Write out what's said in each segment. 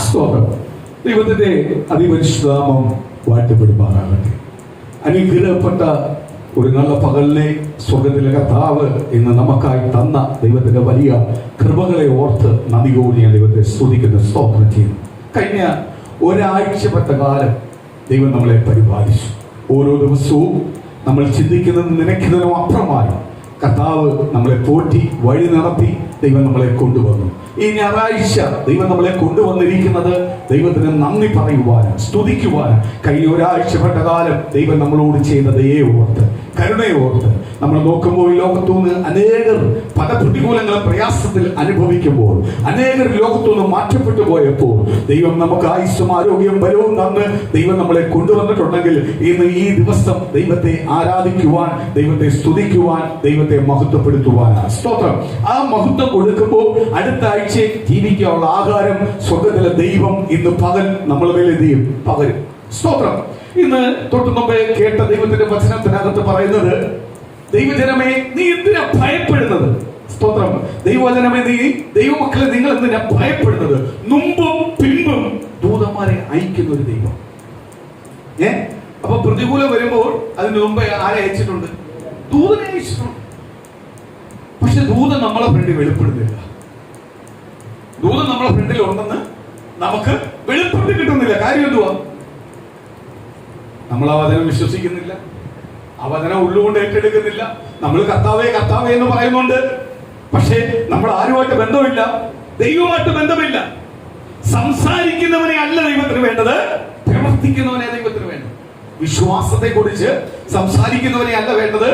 സ്തോത്രം. ദൈവത്തിന്റെ അതിപരിശുദ്ധനാമം വാഴ്ത്തപ്പെടുമാറാകട്ടെ. അനുഗ്രഹപ്പെട്ട ഒരു നല്ല പകലിനെ സ്വർഗത്തിലെ കർത്താവ് ഇന്ന് നമുക്കായി തന്ന ദൈവത്തിന്റെ വലിയ കൃപകളെ ഓർത്ത് നന്ദിയോടെ ഞാൻ ദൈവത്തെ സ്തുതിക്കുന്ന സ്തോത്രം ചെയ്യുന്നു. കഴിഞ്ഞ ഒരാഴ്ചപ്പെട്ട കാലം ദൈവം നമ്മളെ പരിപാലിച്ചു. ഓരോ ദിവസവും നമ്മൾ ചിന്തിക്കുന്നതും നനയ്ക്കുന്നതിനും അപ്പുറമായി കർത്താവ് നമ്മളെ പോറ്റി വഴി നടത്തി ദൈവം നമ്മളെ കൊണ്ടുവന്നു. ഈ ഞായറാഴ്ച ദൈവം നമ്മളെ കൊണ്ടുവന്നിരിക്കുന്നത് ദൈവത്തിന് നന്ദി പറയുവാനും സ്തുതിക്കുവാനും. കഴിഞ്ഞ ഒരാഴ്ചപ്പെട്ട കാലം ദൈവം നമ്മളോട് ചെയ്ത ദയയെ ഓർത്ത് കരുണയെ ഓർത്ത് നമ്മൾ നോക്കുമ്പോൾ ലോകത്തുനിന്ന് അനേകർ പല പ്രതികൂലങ്ങളും പ്രയാസത്തിൽ അനുഭവിക്കുമ്പോൾ, അനേകർ ലോകത്തുനിന്ന് മാറ്റപ്പെട്ടു പോയപ്പോൾ ദൈവം നമുക്ക് ആയുസ്സും ആരോഗ്യം ബലവും തന്ന് ദൈവം നമ്മളെ കൊണ്ടുവന്നിട്ടുണ്ടെങ്കിൽ ഇന്ന് ഈ ദിവസം ദൈവത്തെ ആരാധിക്കുവാൻ, ദൈവത്തെ സ്തുതിക്കുവാൻ, ദൈവത്തെ മഹത്വപ്പെടുത്തുവാനാണ്. സ്തോത്രം. ആ മഹത്വം കൊടുക്കുമ്പോൾ അടുത്ത ആഴ്ച ജീവിക്കാനുള്ള ആഹാരം സ്വർഗത്തിലെ ദൈവം ഇന്ന് പകൽ നമ്മൾ മേൽ എന്ത് ചെയ്യും? പകരും. സ്തോത്രം. ഇന്ന് തൊട്ട് മുമ്പേ കേട്ട ദൈവത്തിന്റെ വചനത്തിനകത്ത് പറയുന്നത്, ദൈവജനമേ നീ എന്തിനാ ഭയപ്പെടുന്നത്? സ്തോത്രം. ദൈവജനമേ നീ, ദൈവമക്കളെ നിങ്ങൾ എന്തിനാ ഭയപ്പെടുന്നത്? മുമ്പും പിമ്പും ദൂതന്മാരെ അയക്കുന്ന ഒരു ദൈവം. അപ്പൊ പ്രതികൂലം വരുമ്പോൾ അതിന് മുമ്പേ ആരെ അയച്ചിട്ടുണ്ട്? ദൂതനെ അയച്ചിട്ടുണ്ട്. പക്ഷെ ദൂതൻ നമ്മളെ ഫ്രണ്ടിൽ വെളിപ്പെടുന്നില്ല. ദൂതൻ നമ്മളെ ഫ്രണ്ടിൽ ഉണ്ടെന്ന് നമുക്ക് വെളിപ്പെടുത്തി കിട്ടുന്നില്ല. കാര്യം എന്തുവാ? നമ്മൾ ആ വചനം വിശ്വസിക്കുന്നില്ല, ആ വചനം ഉള്ളുകൊണ്ട് ഏറ്റെടുക്കുന്നില്ല. നമ്മൾ കർത്താവേ കർത്താവേ എന്ന് പറയുന്നുണ്ട്, പക്ഷേ നമ്മൾ ആരുമായിട്ട് ബന്ധമില്ല, ദൈവമായിട്ട് ബന്ധമില്ല. സംസാരിക്കുന്നവനെ അല്ല ദൈവത്തിന് വേണ്ടത്, പ്രവർത്തിക്കുന്നവനെ ദൈവത്തിന് വേണ്ടത്. വിശ്വാസത്തെ കുറിച്ച് സംസാരിക്കുന്നവനെ അല്ല വേണ്ടത്,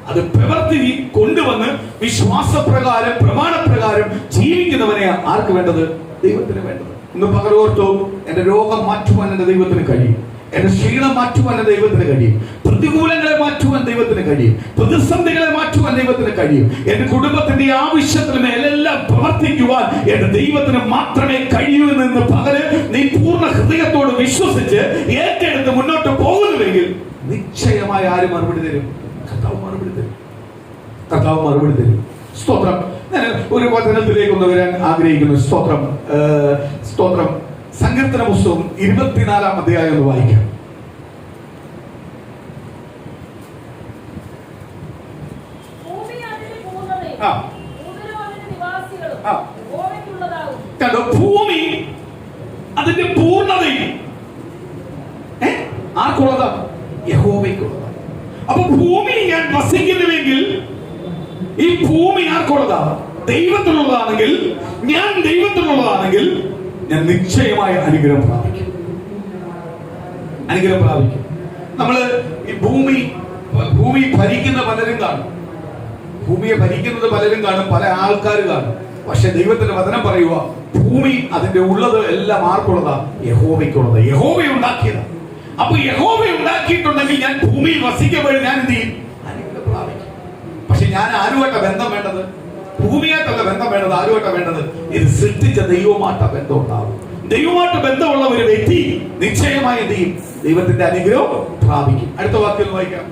അത് പ്രവർത്തി കൊണ്ടുവന്ന് വിശ്വാസപ്രകാരം പ്രമാണപ്രകാരം ജീവിക്കുന്നവനെ ആർക്ക് വേണ്ടത്? ദൈവത്തിന് വേണ്ടത്. ഇന്ന് പകലോർത്തോ എന്റെ രോഗം മാറ്റുവാൻ എന്റെ ദൈവത്തിന് കഴിയും, എന്റെ ക്ഷീണം മാറ്റുവാൻ ദൈവത്തിന് കഴിയും, പ്രതികൂലങ്ങളെ മാറ്റുവാൻ ദൈവത്തിന് കഴിയും, പ്രതിസന്ധികളെ മാറ്റുവാൻ ദൈവത്തിന് കഴിയും. എന്റെ കുടുംബത്തിന്റെ ആവശ്യത്തിന് മേലെല്ലാം പ്രവർത്തിക്കുവാൻ എന്റെ ദൈവത്തിന് മാത്രമേ കഴിയൂ എന്ന് പകല് നീ പൂർണ്ണ ഹൃദയത്തോട് വിശ്വസിച്ച് ഏറ്റെടുത്ത് മുന്നോട്ട് പോകുന്നുവെങ്കിൽ നിശ്ചയമായി ആര് മറുപടി തരും? കർത്താവ് മറുപടി തരും. കർത്താവ് മറുപടി തരും. സ്തോത്രം. ഞാൻ ഒരു വചനത്തിലേക്ക് ഒന്ന് വരാൻ ആഗ്രഹിക്കുന്നു. സ്തോത്രം. സ്തോത്രം. സങ്കീർത്തന പുസ്തകം 24-ാം അധ്യായം ഒന്ന് വായിക്കാം. കണ്ടോ? ഭൂമി അതിന്റെ പൂർണ്ണതയിൽ ആർക്കുള്ളതാണ്? യഹോവയ്ക്കുള്ളതാണ്. അപ്പൊ ഭൂമിയിൽ ഞാൻ വസിക്കുന്നുവെങ്കിൽ ഈ ഭൂമി ആർക്കുള്ളതാണ്? ദൈവത്തിനുള്ളതാണെങ്കിൽ, ഞാൻ ദൈവത്തിനുള്ളതാണെങ്കിൽ ഞാൻ നിശ്ചയമായ അനുഗ്രഹം പ്രാപിക്കും. അനുഗ്രഹം പ്രാപിക്കും. നമ്മള് ഈ ഭൂമി ഭരിക്കുന്ന പലരും കാണും, ഭൂമിയെ ഭരിക്കുന്നത് പലരും കാണും, പല ആൾക്കാർ കാണും. പക്ഷെ ദൈവത്തിന്റെ വചനം പറയുക, ഭൂമി അതിന്റെ ഉള്ളത് എല്ലാം ആർക്കുള്ളതാ? യഹോവയ്ക്കുള്ളത്. യഹോവ ഉണ്ടാക്കിയതാ. അപ്പൊ യഹോവ ഉണ്ടാക്കിയിട്ടുണ്ടെങ്കിൽ ഞാൻ ഭൂമിയിൽ വസിക്കുമ്പോൾ ഞാൻ എന്ത് ചെയ്യും? അനുഗ്രഹം പ്രാപിക്കും. പക്ഷെ ഞാൻ ആരുമായിട്ടാ ബന്ധം വേണ്ടത്? ഭൂമിയായിട്ടല്ല ബന്ധം വേണ്ടത്. ആരുമായിട്ടാ വേണ്ടത്? ഇത് സൃഷ്ടിച്ച ദൈവമായിട്ട ബന്ധം ഉണ്ടാവും. ദൈവമായിട്ട് ബന്ധമുള്ള ഒരു വ്യക്തി നിശ്ചയമായി എന്ത് ചെയ്യും? ദൈവത്തിന്റെ അനുഗ്രഹം പ്രാപിക്കും. അടുത്ത വാക്യം വായിക്കാം.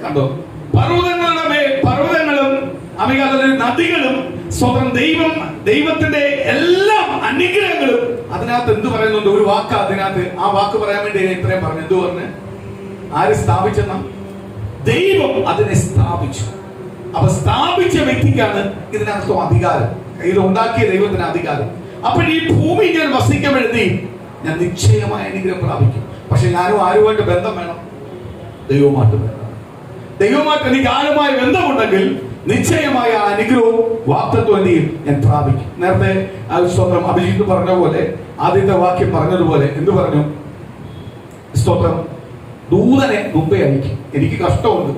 കണ്ടോ? പർവ്വതങ്ങളും നദികളും സ്വന്തം ദൈവത്തിന്റെ എല്ലാ അനുഗ്രഹങ്ങളും അതിനകത്ത് എന്ത് പറയുന്നുണ്ട്? ഒരു വാക്ക് അതിനകത്ത്. ആ വാക്ക് പറയാൻ വേണ്ടി ഇത്രയും പറഞ്ഞു. എന്തു പറഞ്ഞു? ആര് സ്ഥാപിച്ചെന്ന? ദൈവം അതിനെ സ്ഥാപിച്ചു. അപ്പൊ സ്ഥാപിച്ച വ്യക്തിക്കാണ് ഇതിനകത്തും അധികാരം. ഇത് ഉണ്ടാക്കിയ ദൈവത്തിന് അധികാരം. അപ്പൊ ഈ ഭൂമി ഞാൻ വസിക്കുമ്പോഴേ ഞാൻ നിശ്ചയമായ അനുഗ്രഹം പ്രാപിക്കും. പക്ഷെ ഞാനും ആരുമായിട്ട് ബന്ധം വേണം? ദൈവമായിട്ട് ബന്ധം. ദൈവമായിട്ട് എനിക്ക് ആരുമായ ബന്ധമുണ്ടെങ്കിൽ നിശ്ചയമായ അനുഗ്രഹവും വാഗ്ദത്തവും എന്ത് ചെയ്യും? ഞാൻ പ്രാപിക്കും. നേരത്തെ സ്തോത്രം അഭിജിത്ത് പറഞ്ഞ പോലെ, ആദ്യത്തെ വാക്യം പറഞ്ഞതുപോലെ എന്ത് പറഞ്ഞു? സ്തോത്രം. ദൂതനെ മുമ്പേ അയക്കും. എനിക്ക് കഷ്ടമുണ്ട്,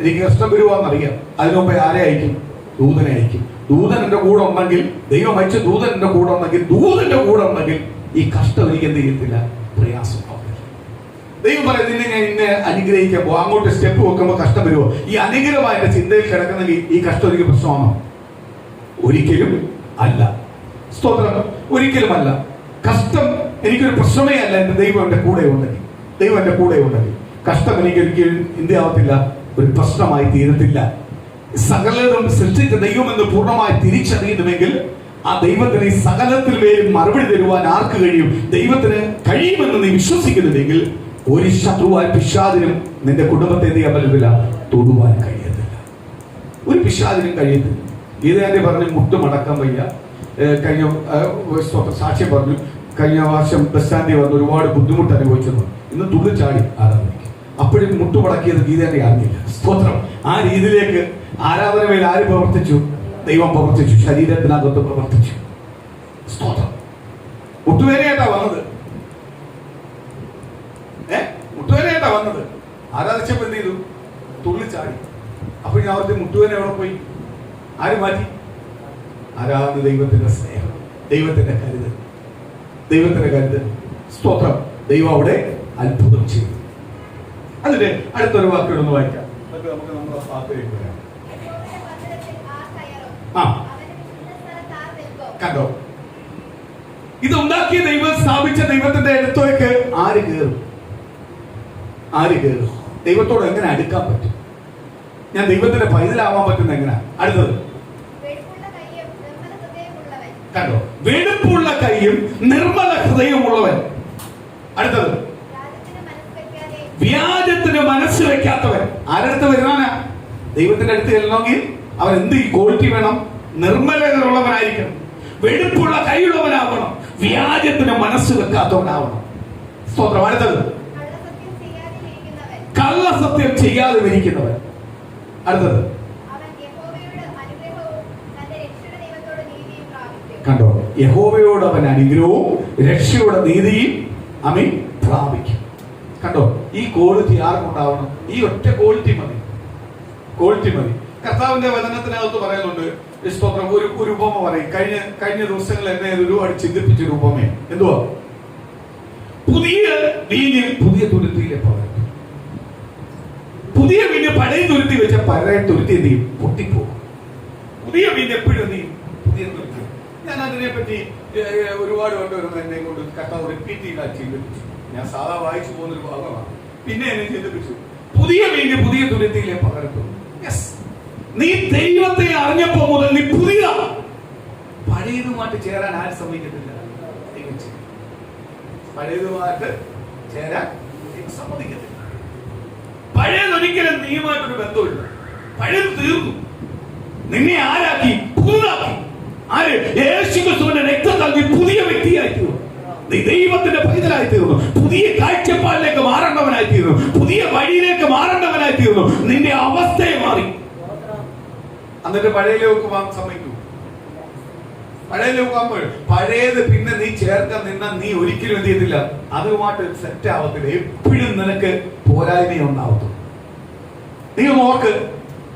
എനിക്ക് കഷ്ടം വരുവാന്നറിയാം. അതിനു മുമ്പേ ആരെ അയക്കും? ദൂതനെ അയക്കും. ദൂതൻ എന്റെ കൂടെ ഉണ്ടെങ്കിൽ, ദൈവം അയച്ച ദൂതൻ എന്റെ കൂടെ ഉണ്ടെങ്കിൽ, ദൂതന്റെ കൂടെ ഉണ്ടെങ്കിൽ ഈ കഷ്ടം എനിക്ക് എന്ത് ചെയ്യത്തില്ല? പ്രയാസം. ദൈവം പറയുന്നത്, നിന്നെ ഞാൻ ഇന്നെ അനുഗ്രഹിക്കാൻ പോകും. അങ്ങോട്ട് സ്റ്റെപ്പ് വെക്കുമ്പോൾ കഷ്ടം വരുമോ? ഈ അനുഗ്രഹമായ എന്റെ ചിന്തയിൽ കിടക്കുന്നെങ്കിൽ ഈ കഷ്ടം എനിക്ക് പ്രശ്നമാണോ? ഒരിക്കലും അല്ല. സ്തോത്രം. ഒരിക്കലും അല്ല. കഷ്ടം എനിക്കൊരു പ്രശ്നമേ അല്ല. എന്റെ ദൈവം എന്റെ കൂടെ ഉണ്ടെങ്കിൽ, കഷ്ടം എനിക്ക് ഒരിക്കലും എന്ത് ആവത്തില്ല? ഒരു പ്രശ്നമായി തീരത്തില്ല. സകലതും സൃഷ്ടിച്ച ദൈവമെന്ന് പൂർണ്ണമായി തിരിച്ചറിയുന്നുവെങ്കിൽ ആ ദൈവത്തിന് ഈ സകലത്തിൽ മേലും മറുപടി തരുവാൻ ആർക്ക് കഴിയും? ദൈവത്തിന് കഴിയുമെന്ന് നീ വിശ്വസിക്കുന്നുവെങ്കിൽ ഒരു ശത്രുവായ പിശാചിനും നിന്റെ കുടുംബത്തെ എന്ത് ചെയ്യാൻ പറ്റത്തില്ല, തൊടുവാൻ കഴിയത്തില്ല. ഒരു പിശാചിനും കഴിയത്തില്ല. ഇത് തന്നെ പറഞ്ഞു മുട്ടുമടക്കാൻ വയ്യ. കഴിഞ്ഞ സാക്ഷ്യം പറഞ്ഞു, കഴിഞ്ഞ വർഷം ബസ് സ്റ്റാൻഡിൽ വന്ന് ഒരുപാട് ബുദ്ധിമുട്ട് അനുഭവിച്ചെന്ന്. ഇന്ന് തുള്ളിച്ചാടി ആരാധനയ്ക്ക്. അപ്പോഴും മുട്ടുമടക്കിയത് ഗീതേന്റെ അറിഞ്ഞില്ല. സ്തോത്രം. ആ രീതിയിലേക്ക് ആരാധന മേൽ ആര് പ്രവർത്തിച്ചു? ദൈവം പ്രവർത്തിച്ചു, ശരീരത്തിനകത്ത് പ്രവർത്തിച്ചു. സ്തോത്രം. മുട്ടുവേനയായിട്ടാ വന്നത്, മുട്ടുവേനയായിട്ടാ വന്നത്. ആരാധിച്ചപ്പോൾ എന്ത് ചെയ്തു? തുള്ളിച്ചാടി. അപ്പോൾ ഞാൻ അവർക്ക് മുട്ടുവേന എവിടെ പോയി? ആര് മാറ്റി? ആരാധന ദൈവത്തിന്റെ സ്നേഹം, ദൈവത്തിന്റെ കരുതൽ, ദൈവത്തിന്റെ കരുതൽ. സ്തോത്രം. ദൈവം അവിടെ അത്ഭുതം ചെയ്തു. അതിന്റെ അടുത്തൊരു വാക്കുകളൊന്ന് വായിക്കാം. നമുക്ക് നമ്മുടെ വാക്കിലേക്ക് വരാം. കണ്ടോ, ഇതുണ്ടാക്കിയ ദൈവം, സ്ഥാപിച്ച ദൈവത്തിന്റെ അടുത്തേക്ക് ആര് കയറും? ആര് കയറും? ദൈവത്തോട് എങ്ങനെ അടുക്കാൻ പറ്റും? ഞാൻ ദൈവത്തിന്റെ പൈതലാവാൻ പറ്റുന്ന എങ്ങനെ? അടുത്തത് കണ്ടോ, വെടുപ്പുള്ള കൈയും നിർമ്മല ഹൃദയമുള്ളവൻ. അടുത്തത് വ്യാജത്തിന് മനസ്സ് വെക്കാത്തവൻ. ആരടുത്ത് വരുവാനാ? ദൈവത്തിന്റെ അടുത്ത് ചെല്ലണമെങ്കിൽ അവൻ എന്ത് ക്വാളിറ്റി വേണം? നിർമ്മലതയുള്ളവനായിരിക്കണം, വെടുപ്പുള്ള കൈയുള്ളവനാവണം, വ്യാജത്തിന് മനസ്സ് വെക്കാത്തവനാവണം. സ്തോത്രം. അടുത്തത് കള്ളസത്യം ചെയ്യാതെ ഇരിക്കുന്നവൻ. അടുത്തത് കണ്ടോ, യഹോവയോട് അവൻ അനുഗ്രഹവും രക്ഷയുടെ നീതിയും അവൻ പ്രാപിക്കും. കണ്ടോ, ഈ ക്വാളിറ്റി ആർക്കുണ്ടാവണം? ഈ ഒറ്റ ക്വാളിറ്റി മതി, ക്വാളിറ്റി മതി. കർത്താവിന്റെ വചനത്തിനകത്ത് പറയുന്നുണ്ട്. സ്തോത്രം. ഒരു ഉപമ പറയും. കഴിഞ്ഞ ദിവസങ്ങൾ എന്നെ ഒരുപാട് ചിന്തിപ്പിച്ച ഒരു ഉപമയെ. എന്തുവാ? പുതിയ വീഞ്ഞ് പുതിയ തുരുത്തിയിലെ പകർത്തും. പുതിയ വീഞ്ഞ് പഴയ തുരുത്തി വെച്ച പഴയ തുരുത്തി എന്ത് ചെയ്യും? പൊട്ടിപ്പോകും. പുതിയ വീഞ്ഞ് എപ്പോഴും എന്ത് ചെയ്യും? പുതിയ തുരുത്തി. ഞാൻ അതിനെപ്പറ്റി ഒരുപാട് വട്ടം എന്നെ കൊണ്ട് കർത്താവ് റിപ്പീറ്റ് ചെയ്താൽ ചിന്തിപ്പിച്ചു. ഞാൻ സാധാ വായിച്ചു പോകുന്നൊരു ഭാഗമാണ്. പിന്നെ എന്നെ ചിന്തിപ്പിച്ചു, പുതിയ വീഞ്ഞ് പുതിയ തുരുത്തിയിലെ പകർത്തും. നീ ദൈവത്തെ അറിഞ്ഞപ്പോ മുതൽ നീ പുതിയ, പഴയതുമായിട്ട് ചേരാൻ ആരും സമ്മതിക്കത്തില്ല. പഴയതുമായിട്ട് ചേരാൻ സമ്മതിക്കത്തില്ല. പഴയതൊരിക്കലും നീയുമായിട്ടൊരു ബന്ധമില്ല. പഴയത് തീർന്നു. നിന്നെ ആരാക്കി? പുതുതാക്കി. ആര്? യേശുക്രിസ്തുവിന്റെ രക്തത്താൽ നീ പുതിയ വ്യക്തിയായി തീർന്നു. നീ ദൈവത്തിന്റെ പൈതലായി തീർന്നു. പുതിയ കാഴ്ചപ്പാടിലേക്ക് മാറേണ്ടവനായി തീർന്നു. പുതിയ വഴിയിലേക്ക് മാറേണ്ടവനായി തീർന്നു. നിന്റെ അവസ്ഥയെ മാറി. എന്നിട്ട് പഴയതിലേക്ക് പോകാൻ സമ്മതിക്കൂ? പഴയതിലേക്ക് പോകുമ്പോൾ പഴയത് പിന്നെ നീ ചേർക്കാൻ നിന്ന നീ ഒരിക്കലും എന്ത് ചെയ്തില്ല, അതുമായിട്ട് സെറ്റ് ആവത്തില്ല. എപ്പോഴും നിനക്ക് പോരായ്മ ഉണ്ടാവത്തുള്ളൂ. നീ നോക്ക്,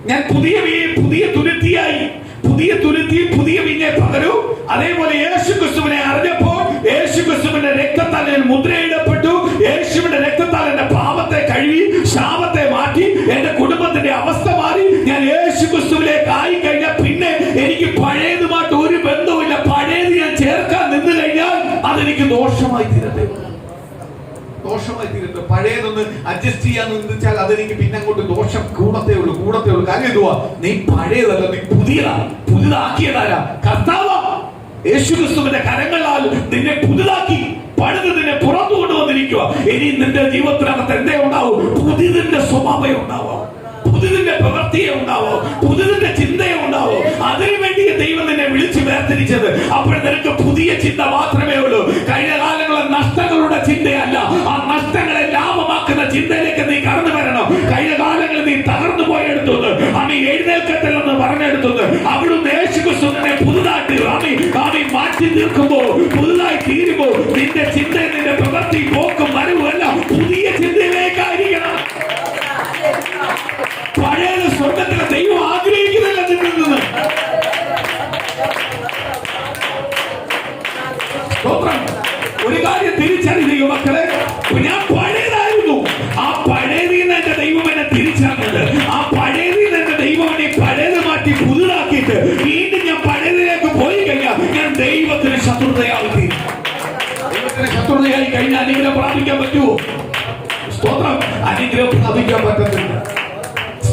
ഞാൻ പുതിയ തുരുത്തിയായി, പുതിയ തുരുത്തി പുതിയ വീഞ്ഞെ പകരൂ. അതേപോലെ യേശുക്രിസ്തുവിനെ അറിഞ്ഞപ്പോൾ യേശുക്രിസ്തുവിന്റെ രക്തത്താൽ ഞാൻ മുദ്രയിടപ്പെട്ടു. യേശുവിന്റെ രക്തത്താൽ എന്റെ പാപത്തെ കഴുകി, ശാപത്തെ മാറ്റി, എന്റെ കുടുംബത്തിന്റെ അവസ്ഥ മാറി. ഞാൻ യേശുക്രിസ്തുവിലേക്ക് ആയി കഴിഞ്ഞാൽ പിന്നെ എനിക്ക് പഴയതുമായിട്ട് ഒരു ബന്ധവുമില്ല. പഴയത് ഞാൻ ചേർക്കാൻ നിന്ന് കഴിഞ്ഞാൽ അതെനിക്ക് ദോഷമായി തീരട്ടെ, ദോഷമായി തീരട്ടെ. പഴയതൊന്ന് അഡ്ജസ്റ്റ് ചെയ്യാൻ നിന്നിച്ചാൽ അതെനിക്ക് പിന്നെ അങ്ങോട്ട് ദോഷം കൂടത്തേ ഉള്ളൂ. കാര്യം എന്തുവാ? നീ പഴയതല്ല, നീ പുതിയതാക്കിയതാരാ? കർത്താവ് യേശുക്രിസ്തുവിന്റെ കരങ്ങളാൽ നിന്നെ പുതുതാക്കി, പഴുത് നിന്നെ പുറത്തു കൊണ്ടുവന്നിരിക്കുക. ഇനി നിന്റെ ജീവിതത്തിനകത്ത് എന്തേ ഉണ്ടാവും? പുതിയതിന്റെ സ്വഭാവം ഉണ്ടാവും, പുതിയതിന്റെ പ്രവൃത്തിയെ ഉണ്ടാവോ, പുതിയതിന്റെ ചിന്തയെ ഉണ്ടാവോ. അതിനുവേണ്ടി ദൈവം നിന്നെ വിളിച്ചു വേർതിരിച്ചത്. അപ്പോൾ നിനക്ക് പുതിയ ചിന്ത മാത്രമേ ഉള്ളൂ. കഴിഞ്ഞ കാലങ്ങളിലെ നഷ്ടങ്ങളുടെ ചിന്തയല്ല, ആ നഷ്ടങ്ങളെ ലാഭമാക്കുന്ന ചിന്തയിലേക്ക് നീ കടന്നു വരണം. കഴിഞ്ഞ കാലങ്ങളിൽ നീ തകർന്നു പോയെടുത്തത്, അമ്മ എഴുന്നേൽക്കത്തില്ലെന്ന് പറഞ്ഞെടുത്തത്, അവിടുന്ന് യേശുക്രിസ്തുവിനെ പുതുതായിട്ട് മാറ്റി തീർക്കുമ്പോൾ, പുതുതായി തീരുമ്പോൾ നിന്റെ ചിന്ത, നിന്റെ പ്രവൃത്തി, പോക്കും വരവും എല്ലാം പുതിയ ചിന്തയിലേക്കായിരിക്കണം. പഴയ സ്വർഗത്തിലെ ദൈവം ആഗ്രഹിക്കുന്നില്ല നിന്നിൽ നിന്ന്. ഒരു കാര്യം തിരിച്ചറിയുക മക്കളെ, ഞാൻ പഴയതായിരുന്നു. ആ പഴയതിൽ നിന്ന് എന്റെ ദൈവം എന്നെ തിരിച്ചറിഞ്ഞത്. ആ പഴയതിൽ നിന്ന് എന്റെ ദൈവം എന്നെ പഴയത് മാറ്റി പുതുതാക്കിയിട്ട് വീണ്ടും ഞാൻ പഴയതിലേക്ക് പോയി കഴിഞ്ഞാൽ ഞാൻ ദൈവത്തിന് ശത്രുതയായി തീരും. ദൈവത്തിന് ശത്രുതയായി കഴിഞ്ഞാൽ അനുഗ്രഹം പ്രാപിക്കാൻ പറ്റുമോ? സ്തോത്രം. അനുഗ്രഹം പ്രാപിക്കാൻ പറ്റത്തില്ല.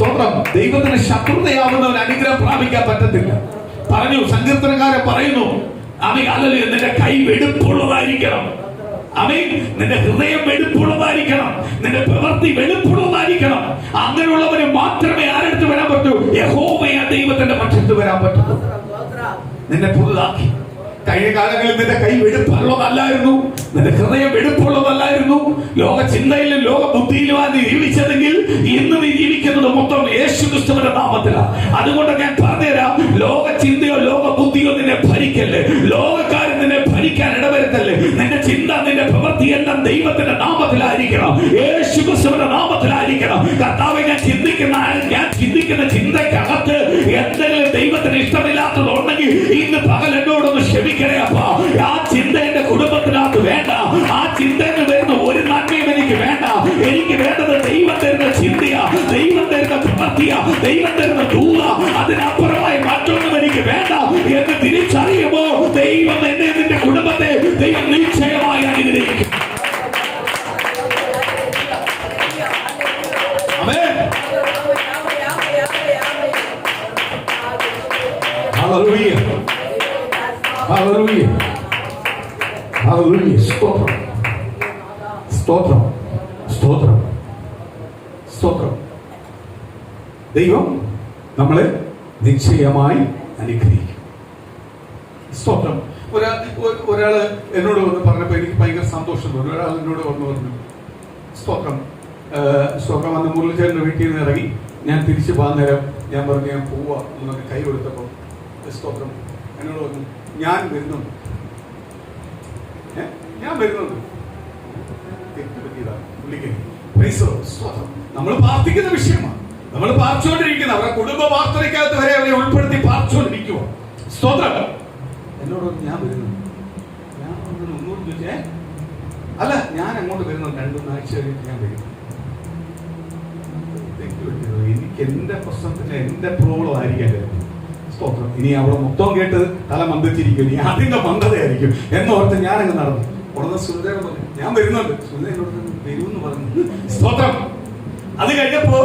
സ്തോത്രം. ദൈവത്തിന് ശത്രുതയാവുന്നവൻ അനുഗ്രഹം പ്രാപിക്കാൻ പറ്റത്തില്ല. പറഞ്ഞു, സങ്കീർത്തനക്കാരൻ പറയുന്നു, ആമേൻ, ഹല്ലേലൂയ, നിന്റെ കൈ വെടുപ്പുള്ളതായിരിക്കണം. ആമേൻ, നിന്റെ ഹൃദയം വെടുപ്പുള്ളതായിരിക്കണം, നിന്റെ പ്രവൃത്തി വെടുപ്പുള്ളതായിരിക്കണം. അങ്ങനെയുള്ളവന് മാത്രമേ ആരെടുത്ത് വരാൻ പറ്റൂ? യഹോവയായ ദൈവത്തിന്റെ പക്ഷത്ത് വരാൻ പറ്റുള്ളൂ. നിന്നെ പുതുതാക്കി. കഴിഞ്ഞ കാലങ്ങളിൽ നിന്റെ കൈ വെടുപ്പുള്ളതല്ലായിരുന്നു, നിന്റെ ഹൃദയം വെടുപ്പുള്ളതല്ലായിരുന്നു. ലോക ചിന്തയിലും ലോക ബുദ്ധിയിലുമാണ് നീ ജീവിച്ചതെങ്കിൽ ഇന്ന് നീ ജീവിക്കുന്നത് മൊത്തം യേശുക്രിസ്തുവിന്റെ നാമത്തിലാണ്. അതുകൊണ്ട് ഞാൻ പറഞ്ഞുതരാം, ലോക ചിന്തയോ ലോക ബുദ്ധിയോ നിന്നെ ഭരിക്കല്ലേ, ലോകക്കാരൻ നിന്നെ ഭരിക്കാൻ ഇടവരുത്തല്ലേ. നിന്റെ ചിന്ത, നിന്റെ പ്രവൃത്തിയെല്ലാം ദൈവത്തിന്റെ നാമത്തിലായിരിക്കണം, യേശുക്രിസ്തുവിന്റെ നാമത്തിലായിരിക്കണം. കർത്താവേ, ഞാൻ ചിന്തിക്കുന്ന ചിന്തയ്ക്കകത്ത് എന്തെങ്കിലും ദൈവത്തിന് ഇഷ്ടമില്ലാത്തതുണ്ടെങ്കിൽ ഇന്ന് പകൽ എന്നോടൊന്ന് ക്ഷമിക്കണേ അപ്പ. ആ ചിന്ത എന്റെ കുടുംബത്തിനകത്ത് വേണ്ട. ആ ചിന്തയിൽ വരുന്ന ഒരു നന്മയും എനിക്ക് വേണ്ട. എനിക്ക് വേണ്ടത് ദൈവം തരുന്ന ചിന്തയാ, ദൈവം തരുന്ന പ്രവൃത്തിയാ, ദൈവം തരുന്ന ദൂത. അതിനപ്പുറമായി മറ്റൊന്നും എനിക്ക് വേണ്ട എന്ന് തിരിച്ചറിയുമ്പോ ദൈവം എന്നെ, നിന്റെ കുടുംബത്തെ ദൈവം നിശ്ചയമായി അനുഗ്രഹിക്കും. Hallelujah. Hallelujah. Hallelujah. സ്തോത്രം, സ്തോത്രം, സ്തോത്രം, സ്തോത്രം. ദൈവം നമ്മളെ നിശ്ചയമായി അനുഗ്രഹിക്കും. സ്തോത്രം. ഒരാള് എന്നോട് വന്ന് പറഞ്ഞപ്പോ എനിക്ക് ഭയങ്കര സന്തോഷം തോന്നി. ഒരാൾ എന്നോട് വന്ന് പറഞ്ഞു, സ്തോത്രം, സ്തോത്രം, അന്ന് മുരളിച്ചേട്ടൻ്റെ വീട്ടിൽ നിന്ന് ഇറങ്ങി ഞാൻ തിരിച്ചു പോകാൻ നേരം ഞാൻ പറഞ്ഞു ഞാൻ പോവാ എന്നൊക്കെ കൈ കൊടുത്തപ്പോ സ്തോത്രം എന്നോട് പറഞ്ഞു, ഞാൻ വരുന്നുണ്ട്, ഞാൻ വരുന്നുണ്ട്. തെറ്റ് പറ്റിയതാണ് പുള്ളിക്ക്. സ്തോത്രം. നമ്മൾ പ്രാർത്ഥിക്കുന്ന വിഷയമാണ്, നമ്മൾ പ്രാർത്ഥിച്ചുകൊണ്ടിരിക്കുന്ന, അവരുടെ കുടുംബ വാർത്തയ്ക്കകത്ത് വരെ അവരെ ഉൾപ്പെടുത്തി പ്രാർത്ഥിച്ചുകൊണ്ടിരിക്കുക. സ്തോത്രം. എന്നോട് ഞാൻ വരുന്നുണ്ട്. ഞാൻ ഒന്നുകൂടി ചോദിച്ചേ, അല്ല ഞാൻ അങ്ങോട്ട് വരുന്നുണ്ട്, 2-3 ആഴ്ച കഴിഞ്ഞിട്ട് ഞാൻ വരും. എനിക്ക് എന്റെ പ്രശ്നത്തിന് എന്റെ പ്രോബ്ലം ആയിരിക്കാൻ കഴിയും. സ്തോത്രം. ഇനി അവിടെ മൊത്തം കേട്ട് തല മന്ദിച്ചിരിക്കും, ഇനി അതിന്റെ മന്ദതയായിരിക്കും എന്നോർത്ത് ഞാനങ്ങ് നടന്നു. ഉടനെ സുന്ദരൻ പറഞ്ഞു, ഞാൻ വരുന്നുണ്ട്. സുന്ദരൻ വരുമെന്ന് പറഞ്ഞു. സ്തോത്രം. അത് കഴിഞ്ഞപ്പോ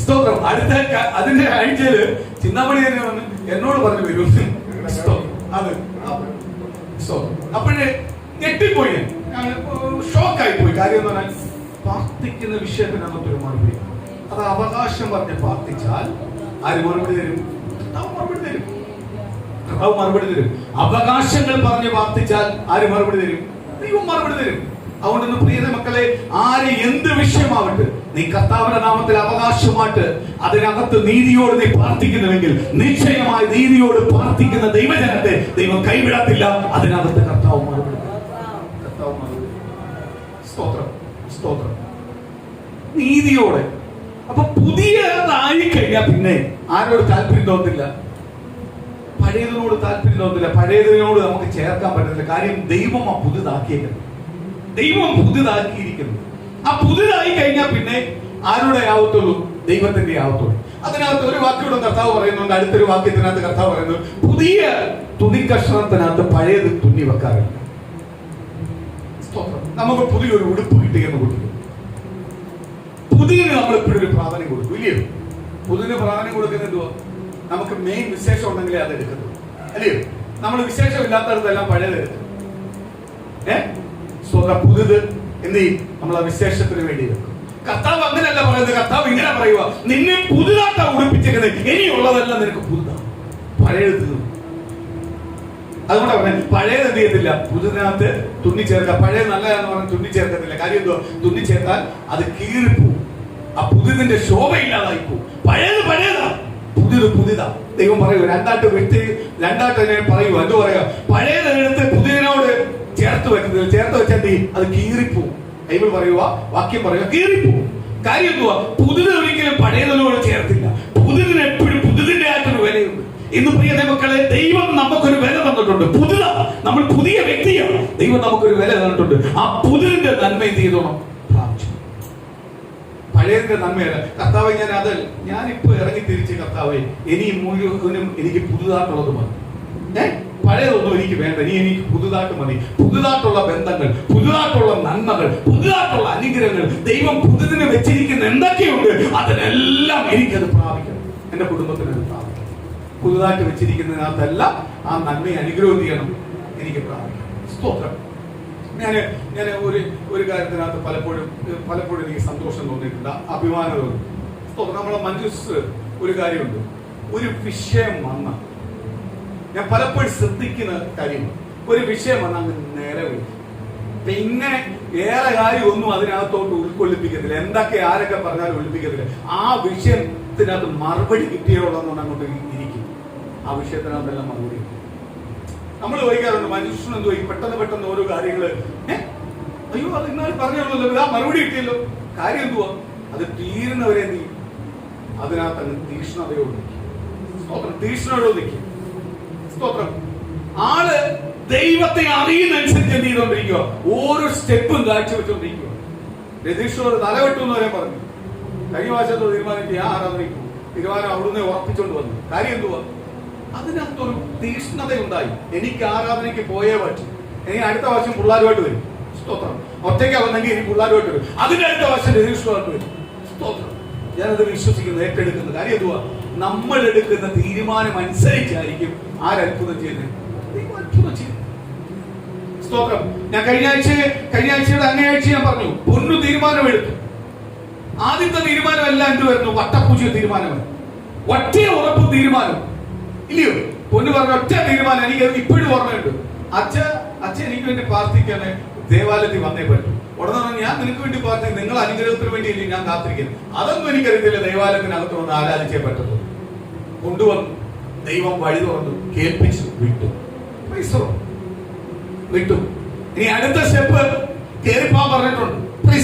സ്തോത്രം, അതിന്റെ ആഴ്ചയില് ചിന്താമണി തന്നെ വന്ന് എന്നോട് പറഞ്ഞു വരുമെന്ന്. അത് അപ്പോഴേ ഞെട്ടിപ്പോയി, ഞാൻ ഷോക്കായി പോയി. കാര്യം എന്ന് പറഞ്ഞാൽ പ്രാർത്ഥിക്കുന്ന വിഷയത്തിനകത്തൊരു മറുപടി. അത് അവകാശം പറഞ്ഞ് പ്രാർത്ഥിച്ചാൽ ആര് മറുപടി തരും? കർത്താവ് മറുപടി തരും. കർത്താവ് മറുപടി തരും. അവകാശങ്ങൾ പറഞ്ഞ് പ്രാർത്ഥിച്ചാൽ ആര് മറുപടി തരും? ദൈവം മറുപടി തരും. അതുകൊണ്ട് പ്രിയ മക്കളെ, ആര് എന്ത് വിഷയമാവട്ടെ, നീ കർത്താവിന്റെ നാമത്തിൽ അവകാശമായിട്ട് അതിനകത്ത് നീതിയോട് നീ പ്രാർത്ഥിക്കുന്നുവെങ്കിൽ നിശ്ചയമായി നീതിയോട് പ്രാർത്ഥിക്കുന്ന ദൈവജനത്തെ ദൈവം കൈവിടത്തില്ല. അതിനകത്ത് കർത്താവ് മറുപടി തരും. കർത്താവ് മറുപടി. സ്തോത്രം, സ്തോത്രം. നീതിയോടെ. അപ്പൊ പുതിയതായി കഴിഞ്ഞാൽ പിന്നെ ആരോട് താല്പര്യം തോന്നില്ല, പഴയതിനോട് താല്പര്യം തോന്നില്ല, പഴയതിനോട് നമുക്ക് ചേർക്കാൻ പറ്റത്തില്ല. കാര്യം ദൈവം ആ പുതുതാക്കിയേക്കുന്നത്, ദൈവം പുതുതാക്കിയിരിക്കുന്നു. ആ പുതുതായി കഴിഞ്ഞാൽ പിന്നെ ആരുടെ ആവത്തുള്ളൂ? ദൈവത്തിന്റെ ആവത്തുള്ളൂ. അതിനകത്ത് ഒരു വാക്കിലൂടെ കർത്താവ് പറയുന്നുണ്ട്, അടുത്തൊരു വാക്യത്തിനകത്ത് കർത്താവ് പറയുന്നു, പുതിയ തുണിക്കഷ്ണത്തിനകത്ത് പഴയത് തുന്നി വെക്കാറില്ല. നമുക്ക് പുതിയൊരു ഉടുപ്പ് കിട്ടിയെന്ന് കൊടുക്കും. പുതിയതിന് നമ്മൾ എപ്പോഴും ഒരു പ്രാധാന്യം കൊടുക്കും, ഇല്ലയോ? പുതിയതിന് പ്രാധാന്യം കൊടുക്കുന്നത് എന്തുവാ? നമുക്ക് മെയിൻ വിശേഷം ഉണ്ടെങ്കിലേ അത് എടുക്കത്തുള്ളൂ, അല്ലയോ? നമ്മൾ വിശേഷം ഇല്ലാത്തടത്തെല്ലാം പഴയത് എടുക്കും. പുതിയത് എന്ത് ചെയ്യും? നമ്മൾ ആ വിശേഷത്തിന് വേണ്ടി വെക്കും. കർത്താവ് അങ്ങനെയല്ല പറയുന്നത്. കർത്താവ് ഇങ്ങനെ പറയുക, നിന്നെ പുതുതായിട്ടാ ഉടുപ്പിച്ചിരിക്കുന്നത്, ഇനിയുള്ളതെല്ലാം നിനക്ക് പുതുതാണ്, പഴയത് തീർന്നു. അതുകൊണ്ട് പറഞ്ഞ പഴയത് എന്ത് ചെയ്യത്തില്ല, പുതുതിനകത്ത് തുന്നി ചേർക്കുക. പഴയത് നല്ലതാന്ന് പറഞ്ഞാൽ തുന്നി ചേർക്കത്തില്ല. കാര്യം എന്തുവാ? തുന്നി ചേർത്താൽ അത് കീറിപ്പോവും, ആ പുതിയതിന്റെ ശോഭ ഇല്ലാതായി പോവും. പഴയത് പഴയതാ, പുതിയത് പുതിയതാ. ദൈവം പറയൂ, രണ്ടായിട്ട് പറയൂ, എന്തു പറയാ? പഴയതെടുത്ത് പുതിയതിനോട് ചേർത്ത് വെക്കുന്നത്, ചേർത്ത് വെച്ചാൽ അത് കീറിപ്പോവും. ബൈബിൾ പറയുക, വാക്യം പറയുക, കീറിപ്പോവും. കാര്യം എന്തുവാ? പുതിയത് ഒരിക്കലും പഴയതിനോട് ചേർത്തില്ല. പുതിയതിന് എപ്പോഴും പുതിയതിന്റെ ആയിട്ടൊരു വിലയുണ്ട്. ഇന്ന് പ്രിയ മക്കളെ, ദൈവം നമുക്കൊരു വില തന്നിട്ടുണ്ട്. പുതുത, നമ്മൾ പുതിയ വ്യക്തിയാണ്. ദൈവം നമുക്കൊരു വില തന്നിട്ടുണ്ട്. ആ പുതിയതിന്റെ നന്മ എന്ത് ചെയ്തോണം? പഴയതിന്റെ നന്മയല്ല. കർത്താവെ, ഞാനിപ്പോ ഇറങ്ങി തിരിച്ച് കർത്താവെ, ഇനി മുഴുവനും എനിക്ക് പുതുതായിട്ടുള്ളത് മതി. പഴയതൊന്നും എനിക്ക് വേണ്ട, ഇനി എനിക്ക് പുതുതായിട്ട് മതി. പുതുതായിട്ടുള്ള ബന്ധങ്ങൾ, പുതുതായിട്ടുള്ള നന്മകൾ, പുതുതായിട്ടുള്ള അനുഗ്രഹങ്ങൾ, ദൈവം പുതുതിന് വെച്ചിരിക്കുന്ന എന്തൊക്കെയുണ്ട് അതിനെല്ലാം എനിക്കത് പ്രാപിക്കണം. എന്റെ കുടുംബത്തിന് അത് പ്രാപിക്കണം. പുതുതായിട്ട് വെച്ചിരിക്കുന്നതിനകത്തല്ല ആ നന്മയെ അനുഗ്രഹം ചെയ്യണം, എനിക്ക് പ്രാപിക്കണം. സ്തോത്രം. ഞാൻ ഒരു കാര്യത്തിനകത്ത് പലപ്പോഴും എനിക്ക് സന്തോഷം തോന്നിയിട്ടുണ്ട്, അഭിമാനം തോന്നി. സ്തോത്രം. നമ്മളെ മഞ്ജുസ് ഒരു കാര്യമുണ്ട്, ഒരു വിഷയം വന്ന ഞാൻ പലപ്പോഴും ശ്രദ്ധിക്കുന്ന കാര്യമാണ്, ഒരു വിഷയം വന്ന അങ്ങ് നേരെ വരും. പിന്നെ ഏറെ കാര്യമൊന്നും അതിനകത്തോട്ട് ഉൾക്കൊള്ളിപ്പിക്കത്തില്ല, എന്തൊക്കെ ആരൊക്കെ പറഞ്ഞാലും ഉൾപ്പിക്കത്തില്ല. ആ വിഷയത്തിനകത്ത് മറുപടി കിട്ടിയോളെന്നുകൊണ്ട് അങ്ങോട്ട് ഇരിക്കും. ആ വിഷയത്തിനകത്തെല്ലാം മറുപടി. നമ്മൾ ചോദിക്കാറുണ്ട് മനുഷ്യൻ എന്തോ ഈ പെട്ടെന്ന് ഓരോ കാര്യങ്ങള് അയ്യോ അത് ഇന്നാൾ പറഞ്ഞോളൂ, ആ മറുപടി കിട്ടിയല്ലോ. കാര്യം എന്തുവാ? അത് തീരുന്നവരെ നീ അതിനകത്ത് അങ്ങ് തീക്ഷ്ണതയോട് നിൽക്കും. സ്തോത്രം. തീക്ഷ്ണതയോട് നിൽക്കും. സ്തോത്രം. ആള് ദൈവത്തെ അറിയുന്നതനുസരിച്ച് എന്ത് ചെയ്തോണ്ടിരിക്കുക, ഓരോ സ്റ്റെപ്പും കാഴ്ചവെച്ചോണ്ടിരിക്കുക. രതീഷോട് തലവെട്ടു എന്ന് വരെ പറഞ്ഞു. കഴിഞ്ഞ വർഷത്തോട് തീരുമാനിക്കുക ആ ആരാധനയ്ക്ക് തീരുമാനം അവിടുന്ന് ഉറപ്പിച്ചോണ്ട് വന്നു. കാര്യം എന്തുവാ? അതിനകത്തൊരു തീക്ഷ്ണതയുണ്ടായി. എനിക്ക് ആരാധനയ്ക്ക് പോയേ പറ്റും. എനിക്ക് അടുത്ത വർഷം പിള്ളേരുമായിട്ട് വരും. സ്തോത്രം. ഒറ്റയ്ക്ക് വന്നെങ്കിൽ എനിക്ക് പിള്ളേരുമായിട്ട് വരും. അതിന്റെ അടുത്ത വർഷം രതീഷുമായിട്ട് വരും. സ്തോത്രം. ഞാനത് വിശ്വസിക്കുന്നത്, ഏറ്റെടുക്കുന്നത്. കാര്യം എന്തുവാ? നമ്മൾ എടുക്കുന്ന തീരുമാനം അനുസരിച്ചായിരിക്കും ആരത്ഭുതം ചെയ്യുന്നത്. അത്ഭുതം ചെയ്യും. സ്തോത്രം. ഞാൻ കഴിഞ്ഞ ആഴ്ചയുടെ അങ്ങേയാഴ്ച ഞാൻ പറഞ്ഞു, പൊന്നു തീരുമാനം എടുത്തു. ആദ്യത്തെ തീരുമാനമല്ല എന്തുവായിരുന്നു? വട്ടപ്പൂജ തീരുമാനമാണ്. ഒറ്റ ഉറപ്പ് തീരുമാനം ഇല്ലയോ? പൊന്നു പറഞ്ഞ ഒറ്റ തീരുമാനം. എനിക്ക് ഇപ്പോഴും ഓർമ്മയുണ്ട്. അച്ഛ എനിക്ക് വേണ്ടി പ്രാർത്ഥിക്കാനേ ദേവാലയത്തിൽ വന്നേ പറ്റും. ഉടനെ ഞാൻ നിനക്ക് വേണ്ടി പ്രാർത്ഥിക്കും, നിങ്ങൾ അനുഗ്രഹത്തിന് വേണ്ടിയില്ലേ ഞാൻ കാത്തിരിക്കുന്നു. അതൊന്നും എനിക്കറിയത്തില്ല. ദേവാലയത്തിനകത്ത് വന്ന് ആരാധിച്ചേ പറ്റത്തുള്ളൂ. കൊണ്ടുവന്നു, ദൈവം വഴി തുറന്നു, കേൾപ്പിച്ചു, വിട്ടു. ഇനി അടുത്ത സ്റ്റെപ്പ് കേറിപ്പാൻ പറഞ്ഞിട്ടുണ്ട്.